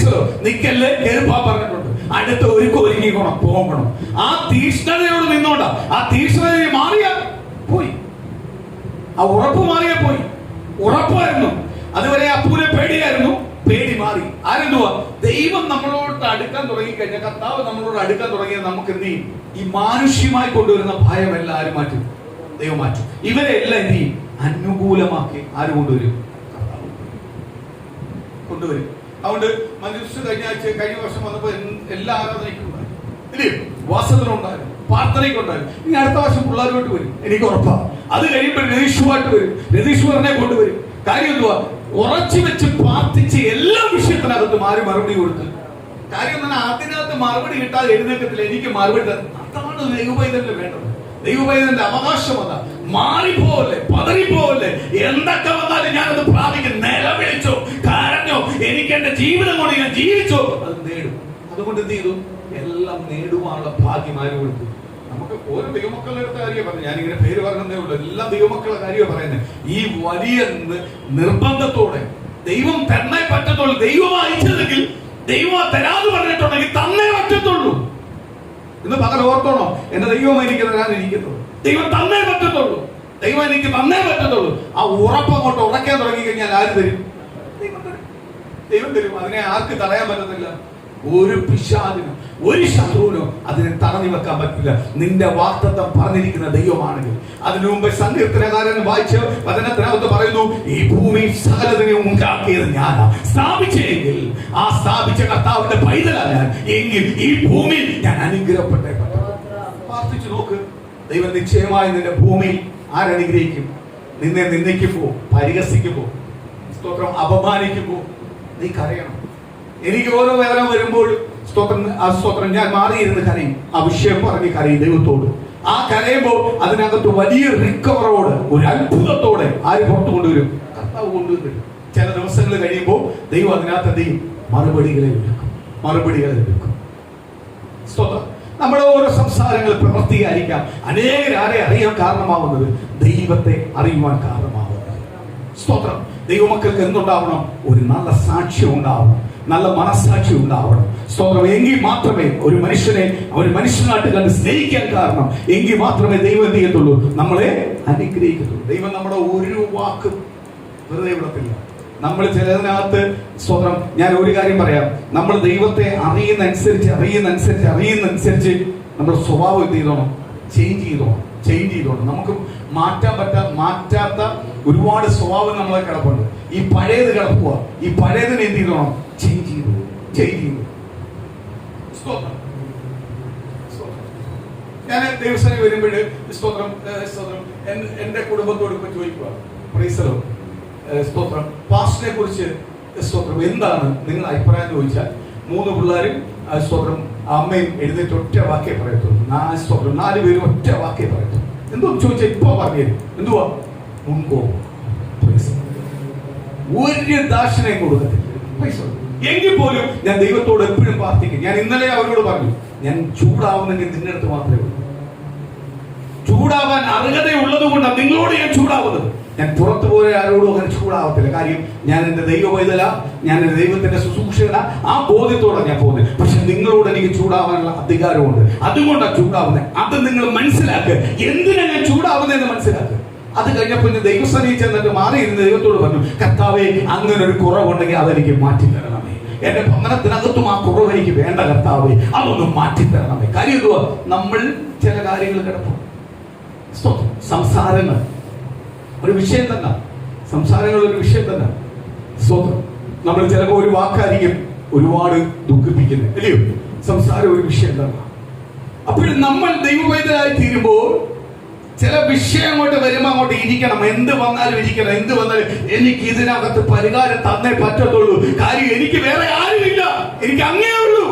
നിക്കല്ലേ, കേറിപ്പാൻ പറഞ്ഞിട്ടുണ്ട്. അടുത്ത ഒരുങ്ങിക്കണം, പോകണം. ആ തീഷ്ണതയോട് നിന്നോണ്ട. ആ തീഷ്ണത മാറിയാ പോയി, ആ ഉറപ്പ് മാറിയാ പോയി. ഉറപ്പായിരുന്നു. അതുവരെ അപ്പൂനെ പേടിയായിരുന്നു, പേടി മാറി. ആരെന്തുവാ? ദൈവം നമ്മളോട് അടുക്കാൻ തുടങ്ങിക്കഴിഞ്ഞാൽ, കർത്താവ് നമ്മളോട് അടുക്കാൻ തുടങ്ങിയാൽ നമുക്ക് എന്ത് ചെയ്യും? ഈ മാനുഷ്യമായി കൊണ്ടുവരുന്ന ഭയം എല്ലാവരും മാറ്റും, ദൈവം മാറ്റും. ഇവരെല്ലാം എന്ത് ചെയ്യും? അനുകൂലമാക്കി ആര് കൊണ്ടുവരും? കൊണ്ടുവരും. അതുകൊണ്ട് മനുഷ്യ കഴിഞ്ഞ വർഷം വന്നപ്പോ എല്ലാ ആരാധനയ്ക്കും ഉണ്ടായിരുന്നു, ഇല്ലേ? വാസത്തിനുണ്ടായിരുന്നു, പ്രാർത്ഥനയ്ക്കുണ്ടായിരുന്നു. ഇനി അടുത്ത വർഷം പിള്ളേരുമായിട്ട് വരും, എനിക്ക് ഉറപ്പാണ്. അത് കഴിയുമ്പോൾ രതീഷുമായിട്ട് വരും, രതീശ്വരനെ കൊണ്ടുവരും. കാര്യം എന്തുവാ? ഉറച്ചു വെച്ച് പ്രാർത്ഥിച്ച് എല്ലാ വിഷയത്തിനകത്ത് മറുപടി കൊടുത്ത്. കാര്യം തന്നെ അതിനകത്ത് മറുപടി കിട്ടാതെ എഴുന്നേക്കത്തില്ല. എനിക്ക് മറുപടി തരണം. അതാണ് ദൈവപൈതലിന് വേണ്ടത്. ദൈവപൈതലിന്റെ അവകാശം അതാ. മാറിപ്പോവല്ലേ, പതറിപ്പോവല്ലേ. എന്തൊക്കെ വന്നാലും ഞാനത് പ്രാപിക്കും. നിലവിളിച്ചോ, കരഞ്ഞോ, എനിക്ക് എന്റെ ജീവിതം കൊണ്ട് ഞാൻ ജീവിച്ചോ, അത് നേടും. അതുകൊണ്ട് എന്ത് ചെയ്തു? എല്ലാം നേടുവാനുള്ള ഭാഗ്യമാര് കൊടുത്തു. നമുക്ക് ഓരോ ദൈവമക്കളുടെ അടുത്ത കാര്യം പറഞ്ഞു. ഞാനിങ്ങനെ പേര് പറഞ്ഞതേ ഉള്ളൂ. എല്ലാ ദൈവമക്കളുടെ കാര്യമാണ് പറയുന്നത്. ഈ വലിയ നിർബന്ധത്തോടെ ദൈവം തന്നെ പറ്റത്തുള്ളൂ. ദൈവം അയച്ചതെങ്കിൽ, ദൈവം തരാതെ പറഞ്ഞിട്ടുണ്ടെങ്കിൽ തന്നേ പറ്റത്തുള്ളൂ. ഇന്ന് പകൽ ഓർത്തോണോ, എന്റെ ദൈവം എനിക്ക് തരാനിരിക്കത്തുള്ളൂ. ദൈവം തന്നേ പറ്റത്തുള്ളൂ. ദൈവം എനിക്ക് തന്നേ പറ്റത്തുള്ളൂ. ആ ഉറപ്പ് അങ്ങോട്ട് ഉറക്കാൻ തുടങ്ങി കഴിഞ്ഞാൽ ആര് തരും? ദൈവം തരും. അതിനെ ആർക്ക് തടയാൻ പറ്റത്തില്ല. ഒരു പിശാചിനും ഒരു ശത്രുവിനോ അതിനെ തടഞ്ഞു വെക്കാൻ പറ്റില്ല. നിന്റെ വാഗ്ദത്തം പറഞ്ഞിരിക്കുന്ന ദൈവമാണെങ്കിൽ. അതിനു മുമ്പ് സങ്കീർത്തനകാരൻ വായിച്ച വചനത്തിനകത്ത് പറയുന്നു, ഈ ഭൂമി സകലതിനെയും ഉണ്ടാക്കിയത് ഞാനാ, സ്ഥാപിച്ചെങ്കിൽ ആ സ്ഥാപിച്ച കർത്താവിന്റെ പൈതലാണ് ഞാൻ, എങ്കിൽ ഈ ഭൂമിയിൽ ഞാൻ അനുഗ്രഹപ്പെട്ടേ പറ്റും. പ്രാർത്ഥിച്ചു നോക്ക്. ദൈവം നിശ്ചയമായി നിന്റെ ഭൂമിയിൽ ആരനുഗ്രഹിക്കും? നിന്നെ നിന്ദിക്കുമ്പോ, പരിഹസിക്കുമ്പോ, സ്തോത്രം, അപമാനിക്കുമ്പോ നീ കരയണം. എനിക്ക് ഓരോ വേദന വരുമ്പോൾ സ്തോത്രം ഞാൻ മാറിയിരുന്ന് കരയും. ആ വിഷയം പറഞ്ഞ് കരയും ദൈവത്തോട്. ആ കരയുമ്പോൾ അതിനകത്ത് വലിയ റിക്കവറോട്, ഒരു അത്ഭുതത്തോടെ ആര് പുറത്തു കൊണ്ടുവരും? കർത്താവ് കൊണ്ടുവരും. ചില ദിവസങ്ങൾ കഴിയുമ്പോൾ ദൈവം അതിനകത്ത് എന്ത് ചെയ്യും? മറുപടികളെ എടുക്കും. സ്തോത്രം. നമ്മുടെ ഓരോ സംസാരങ്ങൾ പ്രവൃത്തിയായിരിക്കാം അനേകരാരെ അറിയാൻ കാരണമാവുന്നത്, ദൈവത്തെ അറിയുവാൻ കാരണമാവുന്നത്. സ്തോത്രം. ദൈവമക്കൾക്ക് എന്തുണ്ടാവണം? ഒരു നല്ല സാക്ഷ്യം ഉണ്ടാവണം, നല്ല മനസ്സാക്ഷി ഉണ്ടാവണം. സ്തോത്രം. എങ്കിൽ മാത്രമേ ഒരു മനുഷ്യനെ ഒരു മനുഷ്യനായിട്ട് കണ്ട് സ്നേഹിക്കാൻ കാരണം, എങ്കിൽ മാത്രമേ ദൈവം എന്ത് ചെയ്യത്തുള്ളൂ? നമ്മളെ അനുഗ്രഹിക്കത്തുള്ളൂ. ദൈവം നമ്മുടെ ഒരു വാക്കും വെറുതെ വിടത്തില്ല. നമ്മൾ ചിലതിനകത്ത് സ്തോത്രം, ഞാൻ ഒരു കാര്യം പറയാം, നമ്മൾ ദൈവത്തെ അറിയുന്നതനുസരിച്ച് നമ്മുടെ സ്വഭാവം എന്ത് ചെയ്തോണം? Change change ചെയ്തോണം. നമുക്ക് മാറ്റാത്ത ഒരുപാട് സ്വഭാവം നമ്മളെ കിടപ്പുണ്ട്. ഈ പഴയത് കിടക്കുക, ഈ പഴയതിനെ എന്ത് ചെയ്തോണം? ചേഞ്ച് ചെയ്തു. ഞാൻ ദിവസം വരുമ്പോൾ സ്തോത്രം എന്റെ കുടുംബത്തോട് ഇപ്പൊ ചോദിക്കുക, സ്തോത്രം പാസ്റ്റിനെ കുറിച്ച് സ്തോത്രം എന്താണ് നിങ്ങളുടെ അഭിപ്രായം ചോദിച്ചാൽ 3 പിള്ളേരും സ്തോത്രം അമ്മയും എഴുന്നേറ്റ് ഒറ്റ വാക്കേ പറയത്തുള്ളൂ. 4 പേരും ഒറ്റ വാക്കേ പറയത്തുള്ളൂ. എന്തോ ചോദിച്ചാൽ ഇപ്പൊ പറഞ്ഞു എന്തുവാ? മുൻകോപം. ഒരു ദാക്ഷിണ്യം കൊടുക്കത്തില്ല. എങ്കിൽ പോലും ഞാൻ ദൈവത്തോട് എപ്പോഴും പ്രാർത്ഥിക്കും. ഞാൻ ഇന്നലെ അവരോട് പറഞ്ഞു, ഞാൻ ചൂടാവുന്നെങ്കിൽ നിങ്ങളുടെ അടുത്ത് മാത്രമേ ഉള്ളൂ. ചൂടാവാൻ അർഹതയുള്ളത് കൊണ്ടാണ് നിങ്ങളോട് ഞാൻ ചൂടാവുന്നത്. ഞാൻ പുറത്തു പോയ ആരോടും അങ്ങനെ ചൂടാവത്തില്ല. കാര്യം ഞാൻ എന്റെ ദൈവ പൈതല, ഞാൻ എന്റെ ദൈവത്തിന്റെ ശുശ്രൂഷകന, ആ ബോധ്യത്തോടെ ഞാൻ പോകുന്നത്. പക്ഷെ നിങ്ങളോട് എനിക്ക് ചൂടാവാനുള്ള അധികാരമുണ്ട്. അതുകൊണ്ടാണ് ചൂടാവുന്നത്. അത് നിങ്ങൾ മനസ്സിലാക്കുക. എന്തിനാ ഞാൻ ചൂടാവുന്നതെന്ന് മനസ്സിലാക്കുക. അത് കഴിഞ്ഞപ്പോൾ ദൈവസന്നിധി ചെന്നിട്ട് മാറിയിരുന്ന ദൈവത്തോട് പറഞ്ഞു, കർത്താവേ, അങ്ങനെ ഒരു കുറവുണ്ടെങ്കിൽ അതെനിക്ക് മാറ്റിത്തരണമേ. എന്റെ ഭവനത്തിനകത്തും ആ കുറവ് എനിക്ക് വേണ്ട കർത്താവേ, അതൊന്ന് മാറ്റിത്തരണമേ. കാര്യം എന്തുവാ? നമ്മൾ ചില കാര്യങ്ങൾ കിടപ്പും. സംസാരങ്ങൾ ഒരു വിഷയം തന്നെ. സംസാരങ്ങൾ ഒരു വിഷയം തന്നെ. സ്വന്തം നമ്മൾ ചിലപ്പോൾ ഒരു വാക്കായിരിക്കും ഒരുപാട് ദുഃഖിപ്പിക്കുന്നത്, അല്ലയോ? സംസാരം ഒരു വിഷയം തന്നെ. അപ്പോൾ നമ്മൾ ദൈവവൈദ്യരായി തീരുമ്പോൾ ചില വിഷയം അങ്ങോട്ട് വരുമ്പോൾ അങ്ങോട്ട് ഇരിക്കണം. എന്ത് വന്നാലും ഇരിക്കണം. എന്ത് വന്നാലും എനിക്ക് ഇതിനകത്ത് പരിഹാരം തന്നേ പറ്റത്തുള്ളൂ. കാര്യം എനിക്ക് വേറെ ആരുമില്ല. എനിക്ക് അങ്ങേ ഉള്ളൂ.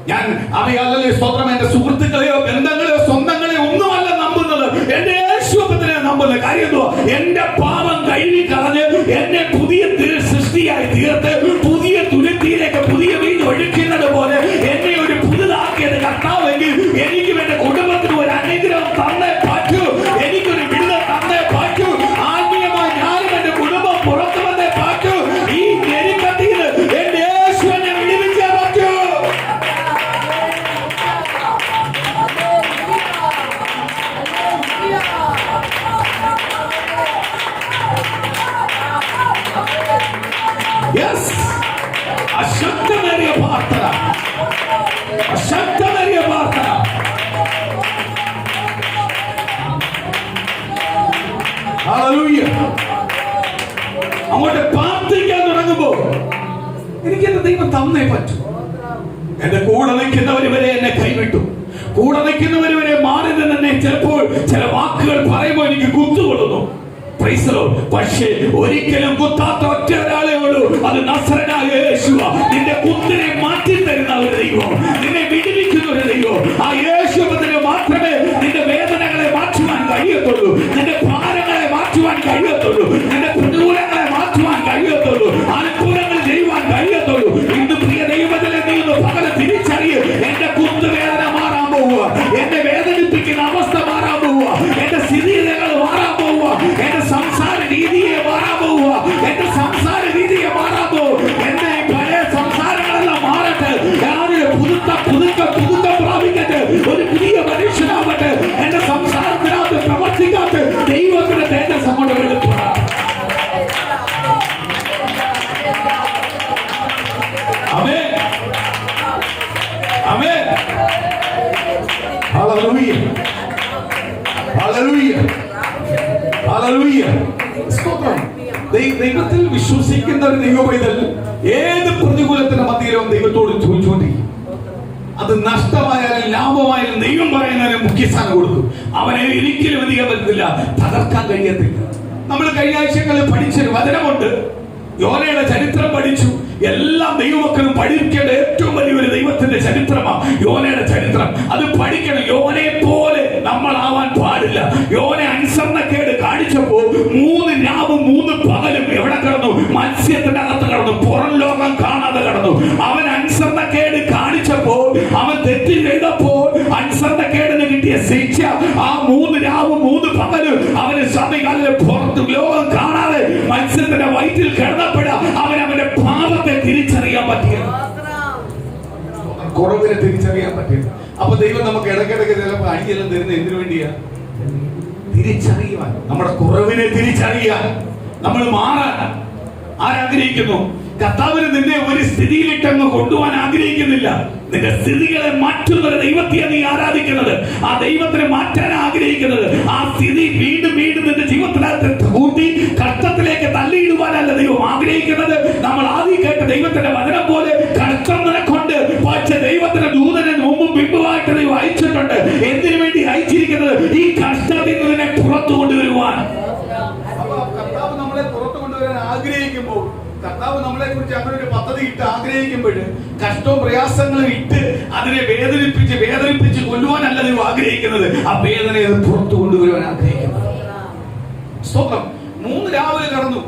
ഞാൻ അറിയാതെ സ്തോത്രം എന്റെ സുഹൃത്തുക്കളെയോ ബന്ധങ്ങളെയോ സ്വന്തങ്ങളെയോ ഒന്നുമല്ല നമ്പുന്നത്. എന്റെ യേശുവിനെ നമ്പുന്നത്. കാര്യം എന്തുവാ? എന്റെ പാപം കഴുകി കളഞ്ഞ് എന്നെ പുതിയ സൃഷ്ടിയായി തീർത്ത് പുതിയ തുരുത്തിയിലേക്ക് പുതിയ വീട് ഒഴുക്കുന്നത് പോലെ എന്നെ ഒരു പുതുതാക്കിയത് കർത്താവെങ്കിൽ എനിക്കും എന്റെ കുടുംബത്തിനും ഒരു അനുഗ്രഹം തന്നേ പറ്റൂ. എനിക്കൊരു വിടുതൽ തന്നേ പറ്റൂ. ആത്മീയമായി ഞാനും എന്റെ കുടുംബം പുറത്തു വന്നേ പറ്റൂ. ഈ ഞെരുക്കത്തിൽ എന്റെ യേശു എന്നെ വിടുവിച്ചേ പറ്റൂ. അശക്തമേറിയ പ്രാർത്ഥന. അങ്ങോട്ട് പ്രാർത്ഥിക്കാൻ തുടങ്ങുമ്പോ എനിക്ക് എന്റെ ദൈവം തന്നേ പറ്റൂ. എന്റെ കൂടെ നിൽക്കുന്നവര് വരെ എന്നെ കൈവിട്ടു. കൂടെ നിൽക്കുന്നവര് വരെ മാറി തന്നെ ചിലപ്പോൾ ചില വാക്കുകൾ പറയുമ്പോൾ എനിക്ക് കുത്തുകൊള്ളുന്നു. പക്ഷേ ഒരിക്കലും കുത്താത്ത ഒറ്റ ഒരാളെ ഉള്ളൂ. അത് നസറനായ യേശുവാ. നിന്റെ കുത്തിനെ മാറ്റി തരുന്ന ഒരു ദൈവം, നിന്നെ വിടുവിക്കുന്ന ഒരു ദൈവം. ആ യേശുവിനെ മാത്രമേ നിന്റെ വേദനകളെ മാറ്റുവാൻ കഴിയത്തുള്ളൂ. നിന്റെ ഭാരങ്ങളെ മാറ്റുവാൻ കഴിയത്തുള്ളൂ. നിന്റെ പ്രതികൂലങ്ങളെ മാറ്റുവാൻ കഴിയത്തുള്ളൂ. അനുകൂലങ്ങൾ ചെയ്യുവാൻ കഴിയത്തുള്ളൂ. ഇന്ന് പ്രിയ ദൈവത്തിലെ നീ പകരം തിരിച്ചറിയും. എന്റെ കുത്തുവേദന മാറാൻ പോവുക. എന്നെ വേദനിപ്പിക്കുന്ന അവസ്ഥ മാറാൻ പോവുക. എന്റെ സ്ഥിതികൾ മാറാൻ പോവുക. എന്റെ സംസാര രീതിയെ മാറാൻ പോവുക. എന്റെ സംസാര രീതിയെ മാറാൻ പോവുക. എന്റെ പഴയ സംസാരങ്ങളെല്ലാം മാറട്ടെ. ഞാനൊരു പുതുക്കം പ്രാപിക്കട്ടെ. ഒരു പുതിയ മനുഷ്യനാവട്ടെ. എന്റെ സംസാരത്തിനകത്ത് പ്രവർത്തിക്കാത്ത ദൈവത്തിന്റെ തേജസ് അങ്ങോട്ട് വെളുക്കുക. ആമേൻ, ആമേൻ, ഹല്ലേലൂയ, ഹല്ലേലൂയ, ഹല്ലേലൂയ. സ്തോത്രം. ദൈവത്തിൽ വിശ്വസിക്കുന്ന ഒരു ദൈവപൈതൽ ഏത് പ്രതികൂലത്തിന്റെ മധ്യയിലും ദൈവത്തോട് ചോദിച്ചുകൊണ്ടിരിക്കും. അത് നഷ്ടമായാലും ലാഭമായാലും ദൈവം പറയുന്നതിന് മുഖ്യസ്ഥാനം കൊടുക്കും. അവനെ ഒരിക്കലും അധികം പറ്റത്തില്ല, തകർക്കാൻ കഴിയത്തില്ല. നമ്മൾ കഴിഞ്ഞ ആഴ്ചകളിൽ പഠിച്ചൊരു വചനമുണ്ട്. യോനയുടെ ചരിത്രം പഠിച്ചു. എല്ലാ ദൈവമക്കളും പഠിക്കേണ്ട ഏറ്റവും വലിയൊരു ദൈവത്തിന്റെ ചരിത്രമാണ് യോനയുടെ ചരിത്രം. അത് പഠിക്കണം. യോനയെ പോലെ നമ്മളാവാൻ പാടില്ല. യോന അനുസരണക്കേട് കാണിച്ചപ്പോ 3 രാവും 3 പകലും എവിടെ കിടന്നു? മത്സ്യത്തിന്റെ അകത്ത് കിടന്നു. പുറം ലോകം കാണാതെ കിടന്നു. അവൻ അനുസരണക്കേട് കാണിച്ചപ്പോൾ, അവൻ തെറ്റ് ചെയ്തപ്പോൾ അനുസരണക്കേടിന് കിട്ടിയ ശിക്ഷ ആ 3 രാവും 3 പകലും അവന് സമയകാലിലെ പുറത്ത് ലോകം കാണാതെ മത്സ്യത്തിന്റെ വയറ്റിൽ കിടന്നപ്പെടാ അവന്റെ പാപത്തെ തിരിച്ചറിയാൻ പറ്റിയത്, കുറവിനെ തിരിച്ചറിയാൻ പറ്റിയത്. അപ്പൊ ദൈവം നമുക്ക് ഇടയ്ക്കിടയ്ക്ക് ചിലപ്പോൾ അടിയെല്ലാം തരുന്ന എന്തിനു വേണ്ടിയാ? തിരിച്ചറിയുവാൻ, നമ്മുടെ കുറവിനെ തിരിച്ചറിയാൻ, നമ്മൾ മാറാൻ. ആരാഗ്രഹിക്കുന്നു? കർത്താവിന് നിന്നെ ഒരു സ്ഥിതിയിലിട്ടങ്ങ് കൊണ്ടുപോകാൻ ആഗ്രഹിക്കുന്നില്ല. നിന്റെ സ്ഥിതികളെ മാറ്റുന്നൊരു ദൈവത്തെ നീ ആരാധിക്കുന്നത്, ആ ദൈവത്തിനെ മാറ്റാൻ ആഗ്രഹിക്കുന്നത്. ആ സ്ഥിതി വീണ്ടും വീണ്ടും നിന്റെ ജീവിതത്തിനകത്ത് കൂട്ടി കഷ്ടത്തിലേക്ക് തള്ളിയിടുവാനല്ല ദൈവം ആഗ്രഹിക്കുന്നത്. നമ്മൾ ആദ്യം കേട്ട ദൈവത്തിന്റെ വചനം പോലെ കഷ്ടം നിനക്കുണ്ട്, പക്ഷെ ദൈവത്തിന്റെ ദൂതനെ മുമ്പും പിമ്പുമായിട്ട് ദൈവം അയച്ചിട്ടുണ്ട്. എന്തിനു വേണ്ടി അയച്ചിരിക്കുന്നത്? ഈ കഷ്ടത്തിൽ നിന്നെ പുറത്തു കൊണ്ടുവരുവാൻ. കർത്താവ് നമ്മളെ പുറത്തു കൊണ്ടുവരാൻ ആഗ്രഹിക്കുമ്പോൾ, കർത്താവ് നമ്മളെ കുറിച്ച് അങ്ങനെ ഒരു പദ്ധതി ഇട്ട് ആഗ്രഹിക്കുമ്പോൾ, കഷ്ടവും പ്രയാസങ്ങളും ഇട്ട് അതിനെ വേദനിപ്പിച്ച് കൊല്ലുവാനല്ല ദൈവം ആഗ്രഹിക്കുന്നത്. ആ വേദനയെ പുറത്തു കൊണ്ടുവരുവാൻ ആഗ്രഹിക്കുന്നത്. സ്വന്തം 3 രാവിലെ കടന്നു.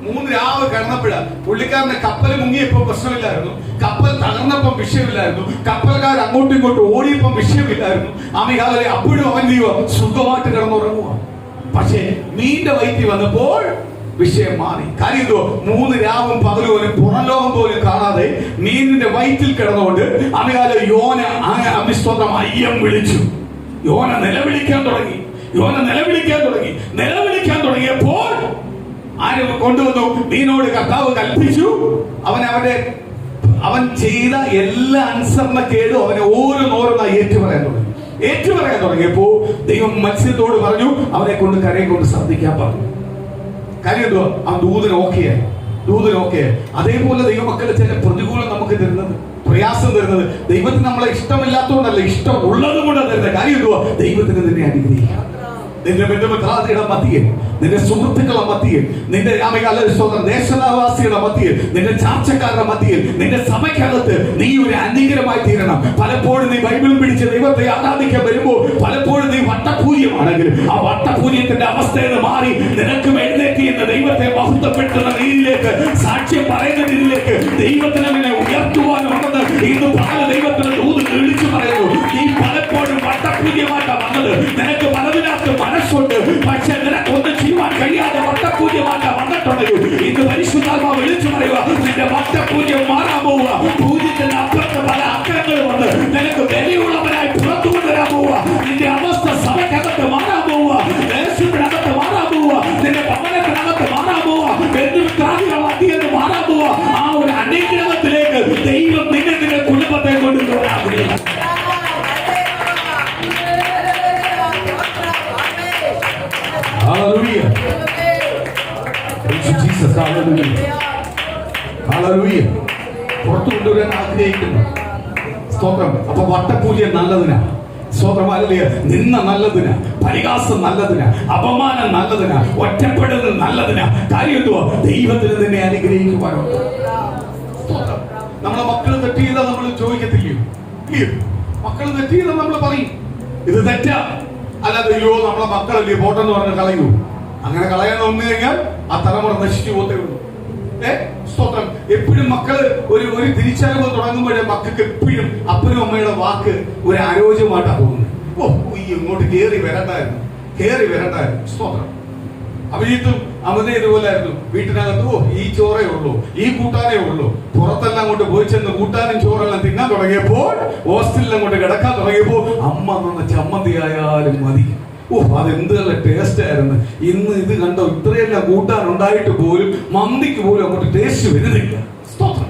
3 രാവ് കടന്നപ്പോഴ പുള്ളിക്കാരന്റെ കപ്പൽ മുങ്ങിയപ്പോ പ്രശ്നമില്ലായിരുന്നു, കപ്പൽ തകർന്നപ്പം വിഷയമില്ലായിരുന്നു, കപ്പൽക്കാർ അങ്ങോട്ടും ഇങ്ങോട്ടും ഓടിയപ്പം വിഷയമില്ലായിരുന്നു. അമികാലെ അപ്പോഴും അവൻ സുഖമായിട്ട് കിടന്നുറങ്ങുക. പക്ഷേ മീന്റെ വയറ്റിൽ വന്നപ്പോൾ വിഷയം മാറി. കാര്യം എന്തോ? 3 രാവും പകലും ഒരു പുറംലോകം പോലും കാണാതെ മീനിന്റെ വയറ്റിൽ കിടന്നുകൊണ്ട് അമികാലെ യോന അമിസ്തോത്രം അയ്യം വിളിച്ചു. യോന നിലവിളിക്കാൻ തുടങ്ങി. നിലവിളിക്കാൻ തുടങ്ങിയപ്പോൾ ആരും കൊണ്ടുവന്നു. മീനോട് കർത്താവ് കൽപ്പിച്ചു. അവൻ ചെയ്ത എല്ലാ അനുസരണക്കേടും അവനെ ഓരോന്നോരോന്നായി ഏറ്റുപറയാൻ തുടങ്ങിയപ്പോ ദൈവം മത്സ്യത്തോട് പറഞ്ഞു, അവനെ കൊണ്ട് കരയെ കൊണ്ട് ശ്രദ്ധിക്കാൻ പറഞ്ഞു. കാര്യം എന്തുവാ? അവൻ ദൂതന് ഓക്കെയായി. അതേപോലെ ദൈവമക്കളെ ചില പ്രതികൂലം നമുക്ക് തരുന്നത്, പ്രയാസം തരുന്നത് ദൈവത്തിന് നമ്മളെ ഇഷ്ടമില്ലാത്തതുകൊണ്ടല്ല, ഇഷ്ടം ഉള്ളത് കൊണ്ടാണ് തരുന്നത്. കാര്യം എന്തുവാ? ദൈവത്തിന് നിന്നെ അനുഗ്രഹിക്കാം. നിന്റെ ബന്ധുമിത്രാദികളുടെ മധ്യയിൽ, നിന്റെ സുഹൃത്തുക്കളുടെ മധ്യയിൽ, നിന്റെ ദേശവാസികളുടെ മധ്യയിൽ, നിന്റെ ചാർച്ചക്കാരുടെ മധ്യയിൽ, നിന്റെ സഭയ്ക്കകത്ത് നീ ഒരു അനുഗ്രഹമായി തീരണം. പലപ്പോഴും നീ ബൈബിളും പിടിച്ച് ദൈവത്തെ ആരാധിക്കാൻ വരുമ്പോൾ പലപ്പോഴും നീ വട്ടപൂജ്യമാണെങ്കിൽ ആ വട്ടപൂജ്യത്തിന്റെ അവസ്ഥയിൽ മാറി നിനക്ക് എഴുന്നേറ്റ് എന്ന ദൈവത്തെ മഹത്വപ്പെടുത്തുന്ന രീതിയിലേക്ക്, സാക്ഷ്യം പറയുന്ന രീതിയിലേക്ക് ദൈവത്തിന് നിന്നെ ഉയർത്തുവാനുണ്ടെന്ന് ഇന്ന് പല ദൈവത്തിന് ദൂത് വിളിച്ചു പറയുന്നു. നീ പലപ്പോഴും വട്ടപൂജ്യമായിട്ടാണ് വന്നത്. നിനക്ക് പലതിനകത്ത് മനസ്സുണ്ട്, പക്ഷെ നിനക്കൊന്നും ചെയ്യുവാൻ കഴിയാതെ വട്ടപൂജ്യമായിട്ടാ വന്നിട്ടുണ്ടെങ്കിൽ ഇന്ന് പരിശുദ്ധാത്മാവ് വിളിച്ചു പറയുക, നിന്റെ വട്ടപൂജ്യം മാറാൻ പോവുക. പൂജ്യത്തിന്റെ അപ്പുറത്ത് പല അക്കരങ്ങളും വന്ന് നിനക്ക് വിലയുള്ളവനായി പുറത്തു കൊണ്ടുവരാൻ പോവുക. നിന്റെ അവസ്ഥ സഭയ്ക്കകത്ത് മാറാൻ പോവുക, ദേശത്തിനകത്ത് മാറാൻ പോവുക, നിന്റെ ഭവനത്തിനകത്ത് മാറാൻ പോവുക, ബന്ധുമിത്രാദികളുടെ മധ്യത്തിൽ മാറാൻ പോവുക. ആ ഒരു അനുഗ്രഹത്തിലേക്ക് ദൈവം നിന്റെ കുടുംബത്തെ കൊണ്ടുവരാൻ ആഗ്രഹിക്കുന്നു. Hallelujah. Praise Jesus. Hallelujah. പുറത്തു കൊണ്ടുവരാൻ ആഗ്രഹിക്കുന്നു. സ്തോത്രം. അപ്പൊ വട്ടപൂജ്യം നല്ലതിനാ. സ്തോത്രം. ഹല്ലേലൂയ. നിന്ന നല്ലതിനാ, പരിഹാസം നല്ലതിനാ, അപമാനം നല്ലതിനാ, ഒറ്റപ്പെടുന്നത് നല്ലതിനാ. കാര്യം എന്തുവാ? ദൈവത്തിന് നിന്നെ അനുഗ്രഹിക്കുവാനുണ്ട്. സ്തോത്രം. നമ്മളെ മക്കൾ തെറ്റ് ചെയ്താൽ നമ്മൾ ചോദിക്കത്തില്ലയോ? മക്കൾ തെറ്റ് ചെയ്താൽ നമ്മൾ പറയും ഇത് തെറ്റാ. അല്ലാതെ അയ്യോ നമ്മളെ മക്കളല്ലേ പോട്ടെന്ന് പറഞ്ഞ് കളയൂ. അങ്ങനെ കളയാൻ വന്നു കഴിഞ്ഞാൽ ആ തലമുറ നശിച്ചു പോത്തേ ഉള്ളൂ. സ്തോത്രം. എപ്പോഴും മക്കള് ഒരു തിരിച്ചറിവ് തുടങ്ങുമ്പോഴേ മക്കൾക്ക് എപ്പോഴും അപ്പനും അമ്മയുടെ വാക്ക് ഒരു ആരോഗ്യമായിട്ടാണ് പോകുന്നത്. ഇങ്ങോട്ട് കേറി വരണ്ടായിരുന്നു. സ്തോത്രം. അഭിജിത്തും അമൃത ഇതുപോലെ ആയിരുന്നു. വീട്ടിനകത്ത് ഈ ചോറേ ഉള്ളൂ, ഈ കൂട്ടാനേ ഉള്ളൂ. പുറത്തെല്ലാം കൊണ്ട് പോയി ചെന്ന് കൂട്ടാനും ചോറെല്ലാം തിന്നാൻ തുടങ്ങിയപ്പോൾ, ഹോസ്റ്റലിലും കൊണ്ട് കിടക്കാൻ തുടങ്ങിയപ്പോൾ അമ്മ നിന്ന് ചമ്മന്തി ആയാലും മതി. അതെന്ത് നല്ല ടേസ്റ്റ് ആയിരുന്നു. ഇന്ന് ഇത് കണ്ടോ, ഇത്രയെല്ലാം കൂട്ടാൻ ഉണ്ടായിട്ട് പോലും മന്തിക്ക് പോലും അങ്ങോട്ട് ടേസ്റ്റ് വരുന്നില്ല. സ്തോത്രം.